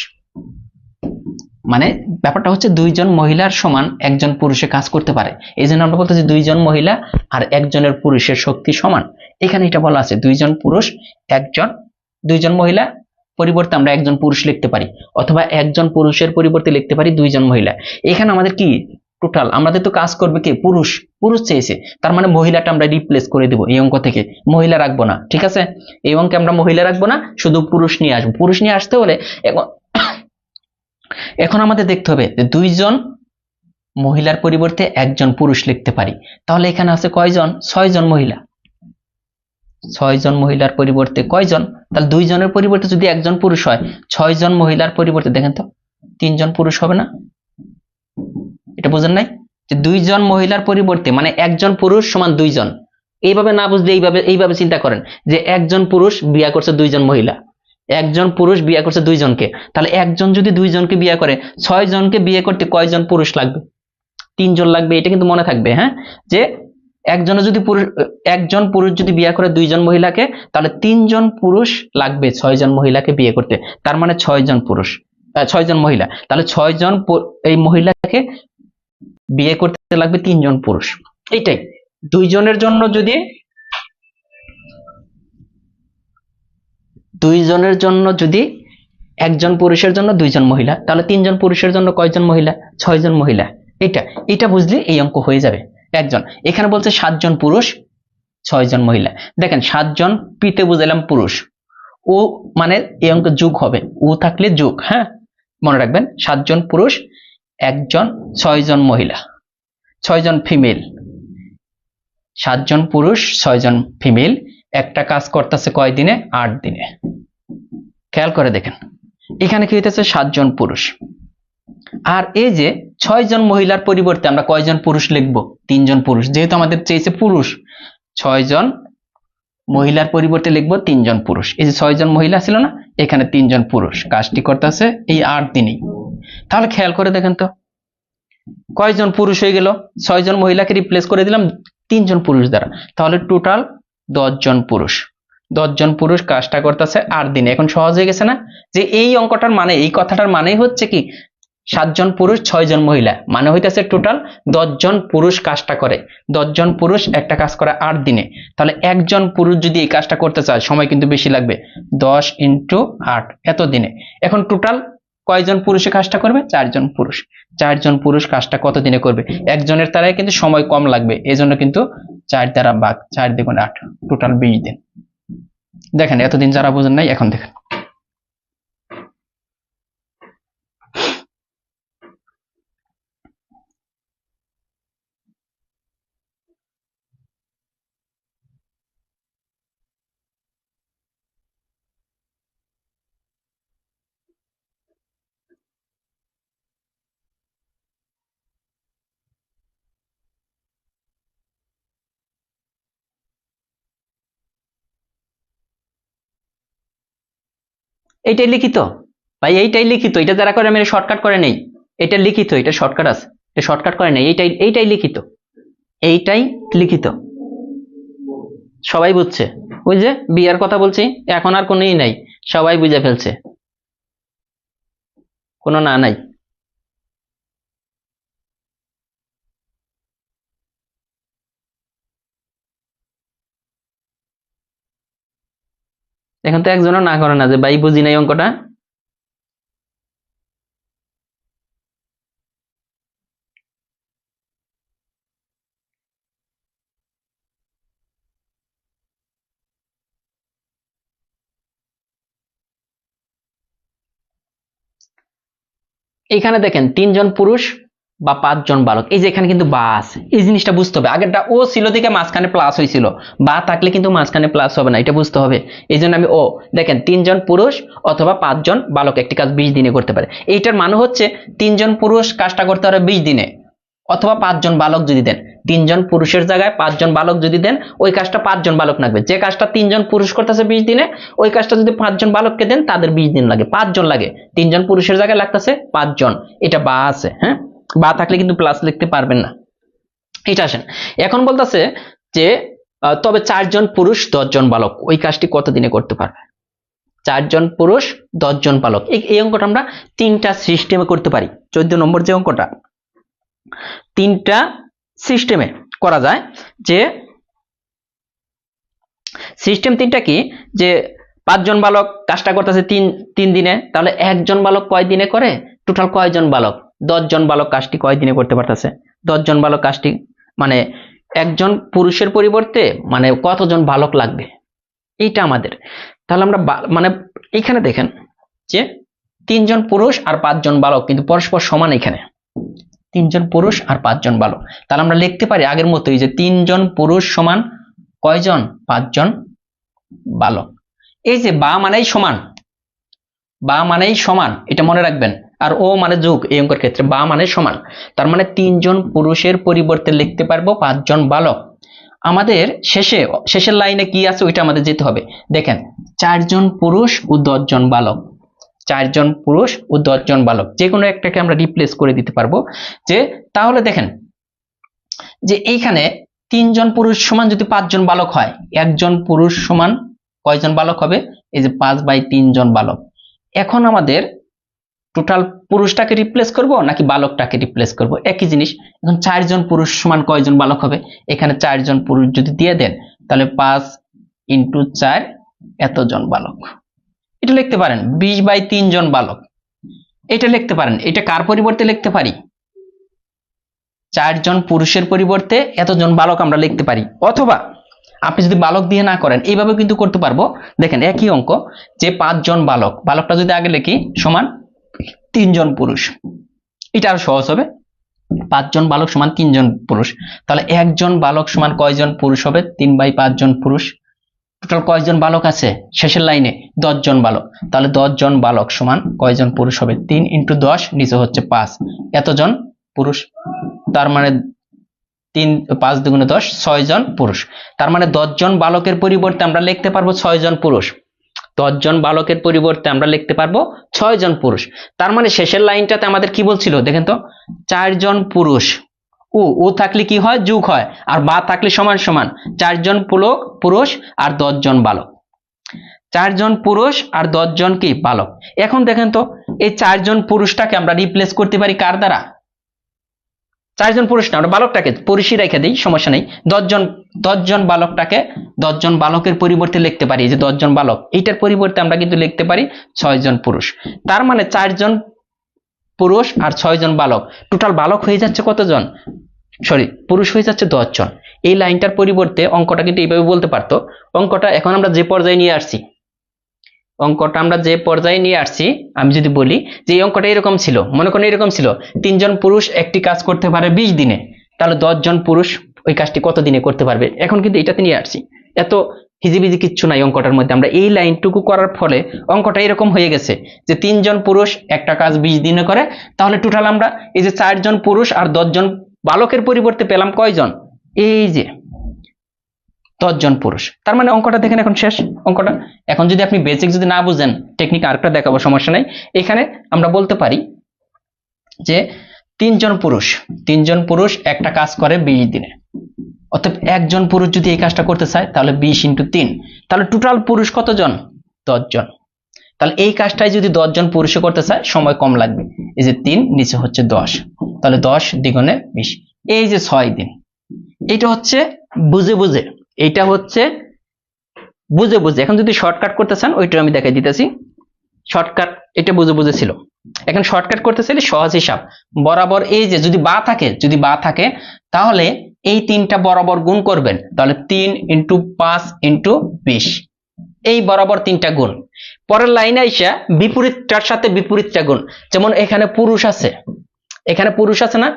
মানে ব্যাপারটা হচ্ছে 2 জন মহিলার সমান 1 জন পুরুষে কাজ করতে পারে। এই জন্য আমরা বলতেছি 2 জন মহিলা আর 1 জনের পুরুষের শক্তি সমান। এখানে এটা বলা আছে 2 জন পুরুষ 1 জন দুইজন মহিলা পরিবর্তে আমরা একজন পুরুষ লিখতে পারি, অথবা একজন পুরুষের পরিবর্তে লিখতে পারি দুইজন মহিলা। এখানে আমাদের কি টোটাল আমাদের তো কাজ করবে কি পুরুষ, পুরুষ চেয়েছে, তার মানে মহিলাটা আমরা রিপ্লেস করে দেবো এই অঙ্ক থেকে, মহিলা রাখবো না। ঠিক আছে, এই অঙ্কে আমরা মহিলা রাখবো না, শুধু পুরুষ নিয়ে আসবো। পুরুষ নিয়ে আসতে হলে এখন আমাদের দেখতে হবে যে দুইজন মহিলার পরিবর্তে একজন পুরুষ লিখতে পারি। তাহলে এখানে আছে কয়জন? 6 জন মহিলা। 6 জন মহিলার পরিবর্তে কয়জন? তাহলে দুইজনের পরিবর্তে যদি একজন পুরুষ হয়, 6 জন মহিলার পরিবর্তে দেখেন তো 3 জন পুরুষ হবে না? এটা বুঝেন নাই যে দুইজন মহিলার পরিবর্তে মানে একজন পুরুষ সমান দুইজন। এইভাবে না বুঝলে এইভাবে চিন্তা করেন যে একজন পুরুষ বিয়ে করছে দুইজন মহিলা, একজন পুরুষ বিয়ে করছে দুইজনকে, তাহলে একজন যদি দুইজনকে বিয়ে করে 6 জনকে বিয়ে করতে কয়জন পুরুষ লাগবে? 3 জন লাগবে। এটা কিন্তু মনে থাকবে, হ্যাঁ, যে একজন পুরুষ যদি বিয়ে করে 2 জন মহিলাকে, তাহলে 3 জন পুরুষ লাগবে 6 জন মহিলাকে বিয়ে করতে। তার মানে 6 জন পুরুষ, 6 জন মহিলা, তাহলে 6 জন এই মহিলাকে বিয়ে করতে লাগবে 3 জন পুরুষ। এইটাই দুইজনের জন্য যদি একজন পুরুষের জন্য 2 জন মহিলা, তাহলে 3 জন পুরুষের জন্য কয়জন মহিলা? 6 জন মহিলা। এটা বুঝলে এই অঙ্ক হয়ে যাবে একজন। এখানে বলছে 7 জন পুরুষ 6 জন মহিলা। দেখেন 7 জন পিতে বুঝাইলাম পুরুষ, ও মানে এই অঙ্ক যোগ হবে, ও থাকলে যোগ। হ্যাঁ, মনে রাখবেন 7 জন পুরুষ, 6 জন মহিলা, 6 জন ফিমেল। 7 জন পুরুষ 6 জন ফিমেল, একটা কাজ করতেছে কয় দিনে? 8 দিনে। খেয়াল করে দেখেন এখানে কি হইতেছে? 7 জন পুরুষ। আর এই যে 6 জন মহিলার পরিবর্তে আমরা কয়জন পুরুষ লিখবো? 3 জন পুরুষ, যেহেতু আমাদের চেয়েছে পুরুষ। 6 জন মহিলার পরিবর্তে লিখবো 3 জন পুরুষ। এই যে 6 জন মহিলা ছিল না, এখানে 3 জন পুরুষ কাজটি করতেছে এই 8 দিনেই। তাহলে খেয়াল করে দেখেন তো কয়জন পুরুষ হয়ে গেল? 6 জন মহিলাকে রিপ্লেস করে দিলাম 3 জন পুরুষ দ্বারা, তাহলে টোটাল 10 জন পুরুষ। 10 জন পুরুষ কাজটা করতেছে 8 দিনে। এখন সহজ হয়ে গেছে না যে এই অঙ্কটার মানে, এই কথাটার মানেই হচ্ছে কি 7 জন পুরুষ 6 জন মহিলা, মানে হইতেছে টোটাল 10 জন পুরুষ কাজটা করে। 10 জন পুরুষ একটা কাজ করে 8 দিনে। তাহলে একজন পুরুষ যদি এই কাজটা করতে চায় সময় কিন্তু বেশি লাগবে, 10 × 8 এত দিনে। এখন টোটাল কয়জন পুরুষে কাজটা করবে? 4 জন পুরুষ। 4 জন পুরুষ কাজটা কত দিনে করবে? একজনের দ্বারাই কিন্তু সময় কম লাগবে, এই জন্য কিন্তু 4 দ্বারা ভাগ, 4 × 8, টোটাল 20 দিন। দেখেন এতদিন যারা বোঝেন নাই এখন দেখেন। এইটাই লিখিত ভাই, এইটাই লিখিত। এটা যারা করে আমি শর্টকাট করে নেই, এটা লিখিত, এটা শর্টকাট আছে, এটা শর্টকাট করে নেই। এইটাই লিখিত, এইটাই লিখিত। সবাই বুঝছে? ওই যে বিয়ার কথা বলছি, এখন আর কোনোই নাই, সবাই বুঝে ফেলছে, কোনো না নাই। এখন তো একজনও না করে না যে ভাই বুঝি নাই অঙ্কটা। এখানে দেখেন 3 জন পুরুষ বা 5 জন বালক, এই যে এখানে কিন্তু বা আছে, এই জিনিসটা বুঝতে হবে। আগেরটা ও ছিল দিকে মাঝখানে প্লাস হয়েছিল, বা থাকলে কিন্তু মাঝখানে প্লাস হবে না, এটা বুঝতে হবে। এই জন্য আমি দেখেন 3 জন পুরুষ অথবা 5 জন বালক একটি কাজ 20 দিনে করতে পারে। এইটার মানে হচ্ছে 3 জন পুরুষ কাজটা করতে পারে 20 দিনে, অথবা 5 জন বালক যদি দেন। 3 জন পুরুষের জায়গায় 5 জন বালক যদি দেন, ওই কাজটা 5 জন বালক লাগবে। যে কাজটা 3 জন পুরুষ করতেছে 20 দিনে, ওই কাজটা যদি 5 জন বালককে দেন তাদের 20 দিন লাগে, 5 জন লাগে। 3 জন পুরুষের জায়গায় লাগতেছে 5 জন। এটা বা আছে, হ্যাঁ, বা থাকলে কিন্তু প্লাস লিখতে পারবেন না। এটা আসেন এখন বলতেছে যে তবে 4 জন পুরুষ 10 জন বালক ওই কাজটি কত দিনে করতে পারবে? 4 জন পুরুষ 10 জন বালক, এই অঙ্কটা আমরা 3টা সিস্টেমে করতে পারি। 14 নম্বর যে অঙ্কটা 3টা সিস্টেমে করা যায়। যে সিস্টেম 3টা কি, যে 5 জন বালক কাজটা করতেছে 3 দিনে, তাহলে একজন বালক কয় দিনে করে, টোটাল কয়জন বালক, 10 জন বালক কাজটি কয় দিনে করতে পারতেছে, 10 জন বালক কাজটি, মানে একজন পুরুষের পরিবর্তে মানে কতজন বালক লাগবে এইটা আমাদের। তাহলে আমরা মানে এখানে দেখেন যে 3 জন পুরুষ আর 5 জন বালক কিন্তু পরস্পর সমান, এখানে 3 জন পুরুষ আর 5 জন বালক। তাহলে আমরা লিখতে পারি আগের মতোই যে 3 জন পুরুষ সমান কয়জন, 5 জন বালক। এই যে বা মানেই সমান, বা মানেই সমান, এটা মনে রাখবেন। আর ও মানে যোগ, এই অঙ্কের ক্ষেত্রে বা মানে সমান, তার মানে 3 জন পুরুষের পরিবর্তে লিখতে পারবো 5 জন বালক। আমাদের শেষের লাইনে কি আছে ওইটা আমাদের যেতে হবে। দেখেন 4 জন পুরুষ ও 10 জন বালক, 4 জন পুরুষ ও 10 জন বালক, যে কোনো একটাকে আমরা রিপ্লেস করে দিতে পারবো। যে তাহলে দেখেন যে এইখানে 3 জন পুরুষ সমান যদি 5 জন বালক হয়, একজন পুরুষ সমান কয়জন বালক হবে, এই যে 5/3 জন বালক। এখন আমাদের টোটাল পুরুষটাকে রিপ্লেস করব নাকি বালকটাকে রিপ্লেস করব, একই জিনিস। এখন 4 জন পুরুষ সমান কয়জন বালক হবে, এখানে 4 জন পুরুষ যদি দিয়ে দেন তাহলে 5 × 4 এতজন বালক। এটা লিখতে পারেন 20/3 জন বালক, এটা লিখতে পারেন। এটা কার পরিবর্তে লিখতে পারি, 4 জন পুরুষের পরিবর্তে এতজন বালক আমরা লিখতে পারি। অথবা আপনি যদি বালক দিয়ে না করেন এইভাবে কিন্তু করতে পারবো। দেখেন একই অঙ্ক, যে 5 জন বালক, বালকটা যদি আগে লিখি সমান 3 জন পুরুষ, এটা আরো সহজ হবে। 5 জন বালক সমান 3 জন পুরুষ, তাহলে একজন বালক সমান কয়জন পুরুষ হবে, 3/5 জন পুরুষ। টোটাল কয়জন বালক আছে শেষের লাইনে, 10 জন বালক। তাহলে 10 জন বালক সমান কয়জন পুরুষ হবে, 3 × 10, নিচে হচ্ছে 5, এতজন পুরুষ। তার মানে 3 5 × 10 6 জন পুরুষ। তার মানে 10 জন বালকের পরিবর্তে আমরা লিখতে পারবো 6 জন পুরুষ, 10 জন বালকের পরিবর্তে আমরা লিখতে পারবো 6 জন পুরুষ। তার মানে শেষের লাইনটাতে আমাদের কি বলছিল দেখেন তো, 4 জন পুরুষ, ও থাকলে কি হয়, যোগ হয়, আর বা থাকলে সমান সমান, 4 জন পুরুষ আর 10 জন বালক, 4 জন পুরুষ আর 10 জন কি বালক। এখন দেখেন তো এই 4 জন পুরুষটাকে আমরা রিপ্লেস করতে পারি কার দ্বারা, 4 জন পুরুষ না, আমরা বালকটাকে পুরুষই রেখে দিই, সমস্যা নেই। 10 জন বালকটাকে 10 জন বালকের পরিবর্তে লিখতে পারি, যে 10 জন বালক, এইটার পরিবর্তে আমরা কিন্তু লিখতে পারি 6 জন পুরুষ। তার মানে 4 জন পুরুষ আর 6 জন বালক, টোটাল বালক হয়ে যাচ্ছে কতজন, পুরুষ হয়ে যাচ্ছে 10 জন। এই লাইনটার পরিবর্তে অঙ্কটা কিন্তু এইভাবে বলতে পারতো। অঙ্কটা এখন আমরা যে পর্যায়ে নিয়ে আসছি, আমি যদি বলি যে এই অঙ্কটা এরকম ছিল, মনে করেন এরকম ছিল, 3 জন পুরুষ একটি কাজ করতে পারে 20 দিনে, তাহলে 10 জন পুরুষ ওই কাজটি কত দিনে করতে পারবে। এখন কিন্তু এটাতে নিয়ে আসছি, এত হিজিবিজি কিচ্ছু নাই অঙ্কটার মধ্যে। আমরা এই লাইনটুকু করার ফলে অঙ্কটা এরকম হয়ে গেছে যে 3 জন পুরুষ একটা কাজ 20 দিনে করে, তাহলে টোটাল আমরা এই যে 4 জন পুরুষ আর 10 জন বালকের পরিবর্তে পেলাম কয়জন, এই যে 10 জন পুরুষ। তার মানে অঙ্কটা দেখেন এখন শেষ অঙ্কটা। এখন যদি আপনি বেসিক যদি না বুঝেন, টেকনিক আরেকটা দেখাবো, সমস্যা নাই। এখানে আমরা বলতে পারি যে 3 জন পুরুষ একটা কাজ করে 20 দিনে, অর্থাৎ একজন পুরুষ যদি এই কাজটা করতে চায় তাহলে 20 × 3, তাহলে টোটাল পুরুষ কতজন, 10 জন। তাহলে এই কাজটাই যদি 10 জন পুরুষে করতে চায় সময় কম লাগবে, এই যে 3, নিচে হচ্ছে 10, তাহলে 10 দ্বিগুণে 20, এই যে 6 দিন। এটা হচ্ছে বুঝে বুঝে, এটা হচ্ছে বুঝে বুঝে। এখন যদি শর্টকাট করতে চান ওইটা আমি দেখাই দিতেছি। শর্টকাট এটা বুঝে বুঝে ছিল, এখন শর্টকাট করতে চাইলে সহজ হিসাব, বরাবর এই যে যদি বা থাকে তাহলে এই 3টা বরাবর গুণ করবেন, তাহলে 3 × 5 × 20, এই বরাবর 3টা গুণ। পরের লাইনে আইসা বিপরীতটার সাথে বিপরীতটা গুণ, যেমন এখানে পুরুষ আছে না,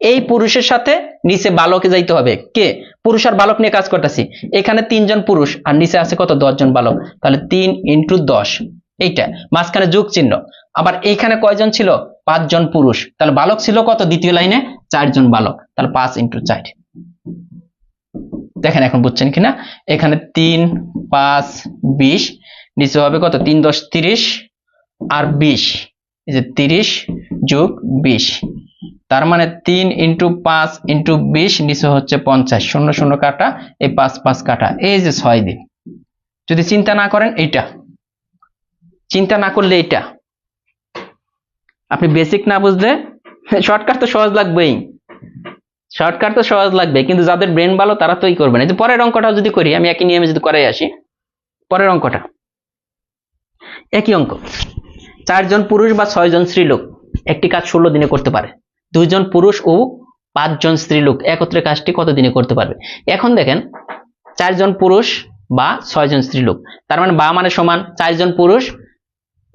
এই পুরুষের সাথে নিচে বালকে যাইতে হবে, কে, পুরুষ আর বালক নিয়ে কাজ করতেছি। এখানে 3 জন পুরুষ আর নিচে আছে কত, 10 জন বালক, তাহলে 3 × 10, এইটা মাঝখানে যোগ চিহ্ন। আবার এইখানে কয়জন ছিল, 5 জন পুরুষ, তাহলে বালক ছিল কত, দ্বিতীয় লাইনে 4 জন বালক, তাহলে 5 × 4। দেখেন এখন বুঝছেন কিনা, এখানে 3 5 20, নিচে হবে কত, 3 10 30 আর 20, এই যে 30 যোগ 20, তার মানে 3 × 5 × 20, নিচে হচ্ছে 50, 0 0 কাটা, এই 5 5 কাটা, এই যে 6 দিন। যদি চিন্তা না করেন, এইটা চিন্তা না করলে, এইটা আপনি বেসিক না বুঝলে, শর্টকাট তো সহজ লাগবে, কিন্তু যাদের ব্রেন ভালো তারা তো করবেন। এই যে পরের অঙ্কটা যদি করি, আমি একই নিয়মে যদি করাই আসি, পরের অঙ্কটা একই অঙ্ক, 4 জন পুরুষ বা 6 জন স্ত্রীলোক একটি কাজ 16 দিনে করতে পারে, 2 জন পুরুষ ও 5 জন স্ত্রীলোক একত্রে কাজটি কত দিনে করতে পারবে। এখন দেখেন 4 জন পুরুষ বা 6 জন স্ত্রীলোক, তার মানে বা মানে সমান 4 জন পুরুষ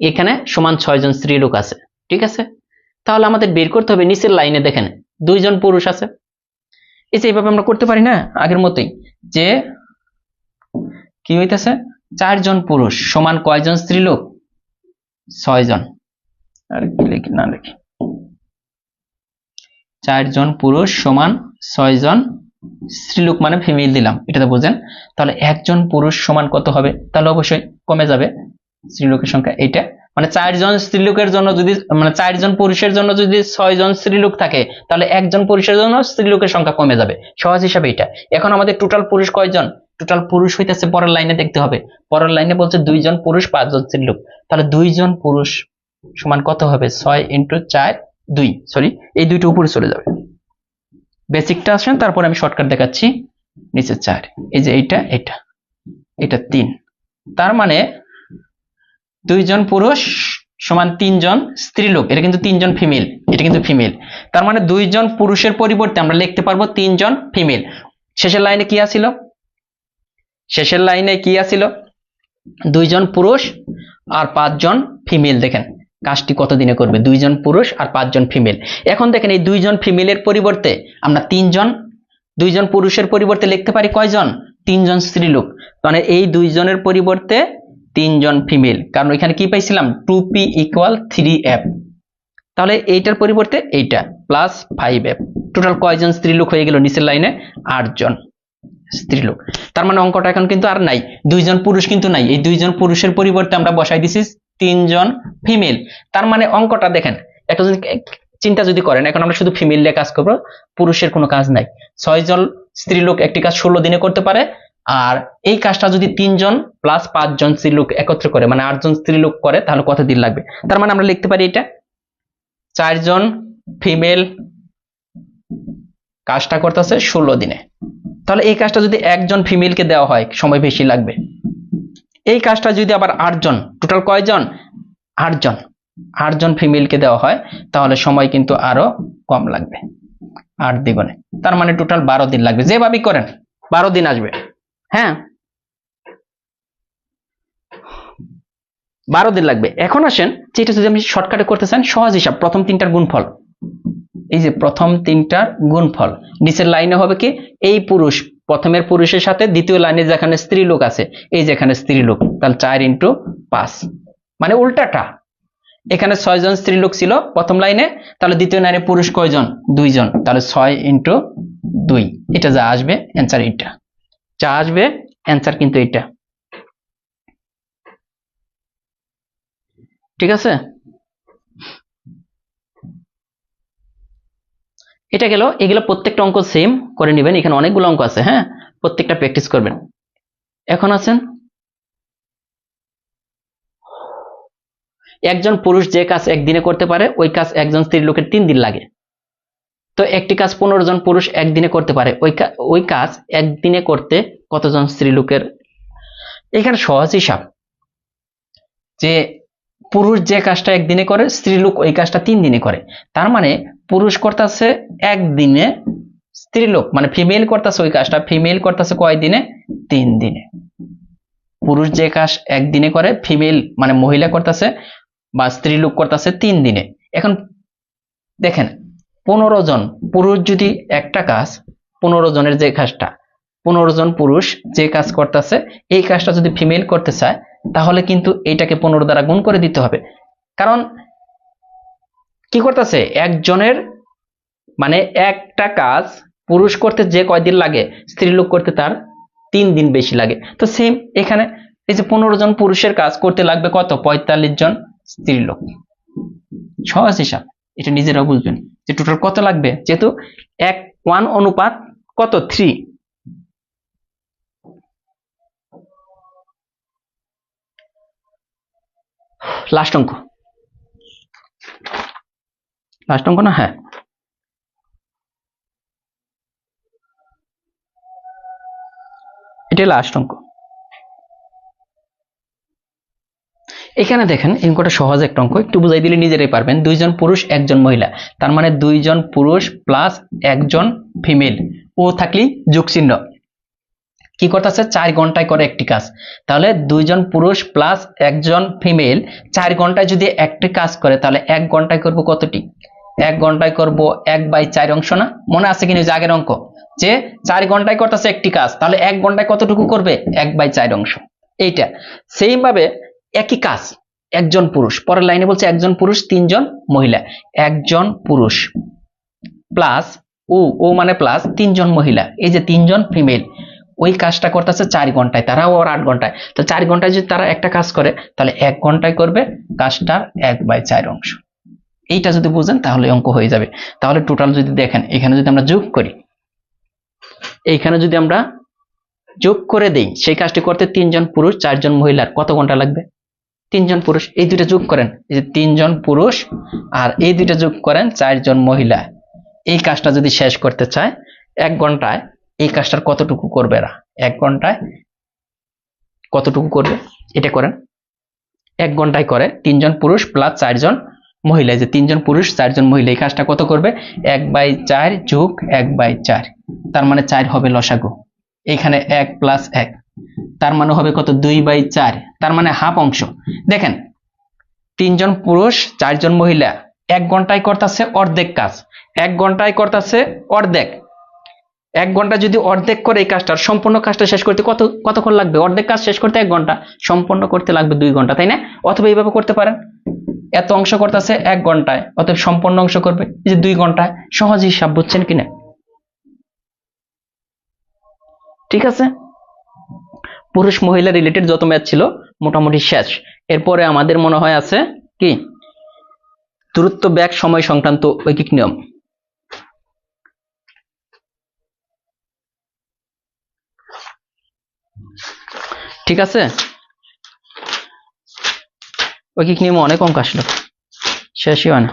এখানে সমান 6 জন স্ত্রীলোক আছে, ঠিক আছে। তাহলে আমাদের বের করতে হবে নিচের লাইনে দেখেন 2 জন পুরুষ আছে, এই যে এইভাবে আমরা করতে পারি না আগের মতোই, যে কি হইতেছে 4 জন পুরুষ সমান কয়জন স্ত্রীলোক, 6 জন, আর কি লিখি না লিখি, 4 জন পুরুষ সমান 6 জন স্ত্রীলোক মানে ফিমেল দিলাম, এটাতে বুঝেন। তাহলে একজন পুরুষ সমান কত হবে, তাহলে অবশ্যই কমে যাবে স্ত্রীলোকের সংখ্যা, এটা মানে 4 জন স্ত্রীলোকের জন্য যদি মানে 4 জন পুরুষের জন্য যদি 6 জন স্ত্রীলোক থাকে, তাহলে একজন পুরুষের জন্য স্ত্রীলোকের সংখ্যা কমে যাবে, সহজ হিসাবে এটা। এখন আমাদের টোটাল পুরুষ কয়জন, টোটাল পুরুষ হইতেছে পরের লাইনে দেখতে হবে, পরের লাইনে বলছে 2 জন পুরুষ 5 জন স্ত্রীলোক, তাহলে 2 জন পুরুষ সমান কত হবে, 6 × 4 2, সরি এই দুইটা উপরে চলে যাবে, বেসিকটা আসেন তারপর আমি শর্টকাট দেখাচ্ছি। নিচে 4, এই যে এইটা এটা এটা 3, তার মানে 2 জন পুরুষ সমান 3 জন স্ত্রীলোক, এটা কিন্তু 3 জন ফিমেল, এটা কিন্তু ফিমেল, তার মানে 2 জন পুরুষের পরিবর্তে আমরা লিখতে পারবো 3 জন ফিমেল। শেষের লাইনে কি আছিল, শেষের লাইনে কি আছিল, 2 জন পুরুষ আর 5 জন ফিমেল, দেখেন কাজটি কত দিনে করবে, 2 জন পুরুষ আর 5 জন ফিমেল। এখন দেখেন এই 2 জন ফিমেলের পরিবর্তে আমরা 3 জন, 2 জন পুরুষের পরিবর্তে লিখতে পারি কয়জন, 3 জন স্ত্রীলোক, মানে এই 2 জনের পরিবর্তে 3 জন ফিমেল, কারণ এখানে কি পাইছিলাম 2p = 3f, তাহলে এইটার পরিবর্তে এইটা প্লাস 5f, টোটাল কয়জন স্ত্রীলোক হয়ে গেল নিচের লাইনে 8 জন স্ত্রীলোক। তার মানে অঙ্কটা এখন কিন্তু আর নাই, 2 জন পুরুষ কিন্তু নাই, এই 2 জন পুরুষের পরিবর্তে আমরা বসাই দিছি 3 জন ফিমেল। তার মানে অঙ্কটা দেখেন একটা চিন্তা যদি করেন, এখন আমরা শুধু ফিমেল নিয়ে কাজ করবো, পুরুষের কোনো কাজ নাই, 6 জন স্ত্রীলোক একটি কাজ 16 দিনে করতে পারে, আর এই কাজটা যদি 3 জন প্লাস 5 জন স্ত্রীলোক একত্রে করে মানে 8 জন স্ত্রীলোক করে, তাহলে কত দিন লাগবে। তার মানে আমরা লিখতে পারি এটা 4 জন ফিমেল কাজটা করতেছে 16 দিনে, তাহলে এই কাজটা যদি একজন ফিমেলকে দেওয়া হয় সময় বেশি লাগবে, এই কাজটা যদি আবার 8 জন, টোটাল কয়জন 8 জন, 8 জন ফিমেলকে দেওয়া হয় তাহলে সময় কিন্তু আরো কম লাগবে 8 দ্বিগুণে, তার মানে টোটাল 12 দিন লাগবে, যেভাবেই করেন 12 দিন আসবে। হ্যাঁ 12 দিন লাগবে। এখন আসেন যেটা যদি আমি শর্টকাটে করতে চান, সহজ হিসাব, প্রথম 3টার গুণফল, এই যে প্রথম 3টার গুণফল, নিচের লাইনে হবে কি এই পুরুষ, প্রথমের পুরুষের সাথে দ্বিতীয় লাইনে যেখানে স্ত্রী লোক আছে, এই যেখানে স্ত্রী লোক, তাহলে 4 × 5, মানে উল্টাটা, এখানে 6 জন স্ত্রী লোক ছিল প্রথম লাইনে, তাহলে দ্বিতীয় লাইনে পুরুষ কয়জন 2 জন, তাহলে 6 × 2, এটা যা আসবে অ্যান্সার, এটা যা আসবে অ্যান্সার কিন্তু এটা, ঠিক আছে। এটা গেল, এগুলো প্রত্যেকটা অঙ্ক সেম করে নেবেন, এখানে অনেকগুলো অঙ্ক আছে, হ্যাঁ প্রত্যেকটা প্র্যাকটিস করবেন। এখন আছেন একজন পুরুষ যে কাজ একদিনে করতে পারে ওই কাজ একজন স্ত্রী লোকের 3 দিন লাগে, তো একটি কাজ 15 জন পুরুষ একদিনে করতে পারে, ওই কাজ একদিনে করতে কতজন স্ত্রী লোকের। এখানে সহজ হিসাব, যে পুরুষ যে কাজটা একদিনে করে স্ত্রী লোক ওই কাজটা 3 দিনে করে, তার মানে পুরুষ করতেছে একদিনে, স্ত্রী লোক মানে ফিমেল করতেছে ওই কাজটা, ফিমেল করতেছে কয় দিনে 3 দিনে। পুরুষ যে কাজ একদিনে করে ফিমেল মানে মহিলা করতেছে বা স্ত্রী লোক করতেছে 3 দিনে। এখন দেখেন 15 জন পুরুষ যদি একটা কাজ, 15 জনের যে কাজটা 15 জন পুরুষ যে কাজ করতেছে, এই কাজটা যদি ফিমেল করতে চায় তাহলে কিন্তু এইটাকে 15 দ্বারা গুণ করে দিতে হবে, কারণ কি করতেছে একজনের মানে একটা কাজ পুরুষ করতে যে কয়দিন লাগে স্ত্রী লোক করতে তার 3 দিন বেশি লাগে, তো সেম এখানে এই যে 15 জন পুরুষের কাজ করতে লাগবে কত 45 জন স্ত্রী লোক, সহজ হিসাব, এটা নিজেরাও বুঝবেন যে টোটাল কত লাগবে, যেহেতু 1 অনুপাত কত 3। লাস্ট অঙ্ক, লাস্ট অঙ্ক না, হ্যাঁ এটা লাস্ট অঙ্ক। এখানে দেখেন এই অঙ্কটা সহজ একটা অঙ্ক, একটু বুঝাই দিলে নিজেরাই পারবেন। 2 জন পুরুষ 1 জন মহিলা, তার মানে 2 জন পুরুষ প্লাস 1 জন ফিমেল, ও থাকলেই যোগ চিহ্ন। কি করতেছে 4 ঘন্টায় করে একটি কাজ, তাহলে 2 জন পুরুষ প্লাস 1 জন ফিমেল 4 ঘন্টায় যদি একটি কাজ করে তাহলে 1 ঘন্টায় করব কতটি? 1 ঘন্টায় করব 1/4 অংশ না? মনে আছে কিনা যে আগের অঙ্ক, যে 4 ঘন্টায় করতেছে একটি কাজ, তাহলে 1 ঘন্টায় কতটুকু করবে? 1/4 অংশ। এইটা সেম ভাবে একই কাজ একজন পুরুষ, পরের লাইনে বলছে একজন পুরুষ 3 জন মহিলা, একজন পুরুষ প্লাস ও মানে প্লাস 3 জন মহিলা, এই যে 3 জন ফিমেল, ওই কাজটা করতেছে 4 ঘন্টায়, তারাও আর 8 ঘন্টায়। তো 4 ঘন্টায় যদি তারা একটা কাজ করে তাহলে 1 ঘন্টায় করবে কাজটার 1/4 অংশ। এইটা যদি বুঝেন তাহলে অঙ্ক হয়ে যাবে। তাহলে টোটাল যদি দেখেন এখানে যদি আমরা যোগ করি, এইখানে যদি আমরা যোগ করে দেই, সেই কাজটি করতে 3 জন পুরুষ 4 জন মহিলার কত ঘন্টা লাগবে? 3 জন পুরুষ, এই দুইটা যোগ করেন, এই যে 3 জন পুরুষ আর এই দুইটা যোগ করেন 4 জন মহিলা, এই কাজটা যদি শেষ করতে চায় 1 ঘন্টায়, এই কাজটার কতটুকু করবে এরা? 1 ঘন্টায় কতটুকু করবে এটা করেন। 1 ঘন্টায় করে 3 জন পুরুষ প্লাস 4 জন মহিলা, যে 3 জন পুরুষ 4 জন মহিলা, এই কাজটা কত করবে? 1/4 যোগ 1/4, তার মানে 4 হবে লসাগু। এখানে 1 প্লাস 1, তার মানে হবে কত? 2/4, তার মানে হাফ অংশ। দেখেন 3 জন পুরুষ 4 জন মহিলা 1 ঘন্টায় করতেছে অর্ধেক কাজ, 1 ঘন্টায় করতেছে অর্ধেক। 1 ঘন্টা যদি অর্ধেক করে এই কাজটার, সম্পূর্ণ কাজটা শেষ করতে কতক্ষণ লাগবে? অর্ধেক কাজ শেষ করতে 1 ঘন্টা, সম্পূর্ণ করতে লাগবে 2 ঘন্টা, তাই না? অথবা এইভাবে করতে পারেন, এত অংশ করতেছে 1 ঘন্টায়, অতএব সম্পূর্ণ অংশ করবে এই যে 2 ঘন্টায়। সহজ হিসাব, বুঝছেন কিনা? ঠিক আছে, পুরুষ মহিলা রিলেটেড যত ম্যাথ ছিল মোটামুটি শেষ। এরপরে আমাদের মনে হয় আছে কি দূরত্ব, বেগ, সময় সংক্রান্ত ঐকিক নিয়ম। ঠিক আছে, ঐকিক নিয়মে অনেক অঙ্ক আসলো, শেষই হয় না।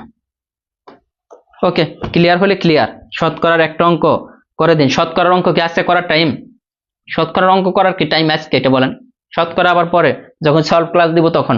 ওকে, ক্লিয়ার হলে ক্লিয়ার। শতকরার একটা অঙ্ক করে দিন। শতকরার অঙ্ক কি আজকে করার টাইম? শতকরার অঙ্ক করার কি টাইম আজকে, এটা বলেন। শতকরা আবার পরে যখন সলভ ক্লাস দিব তখন।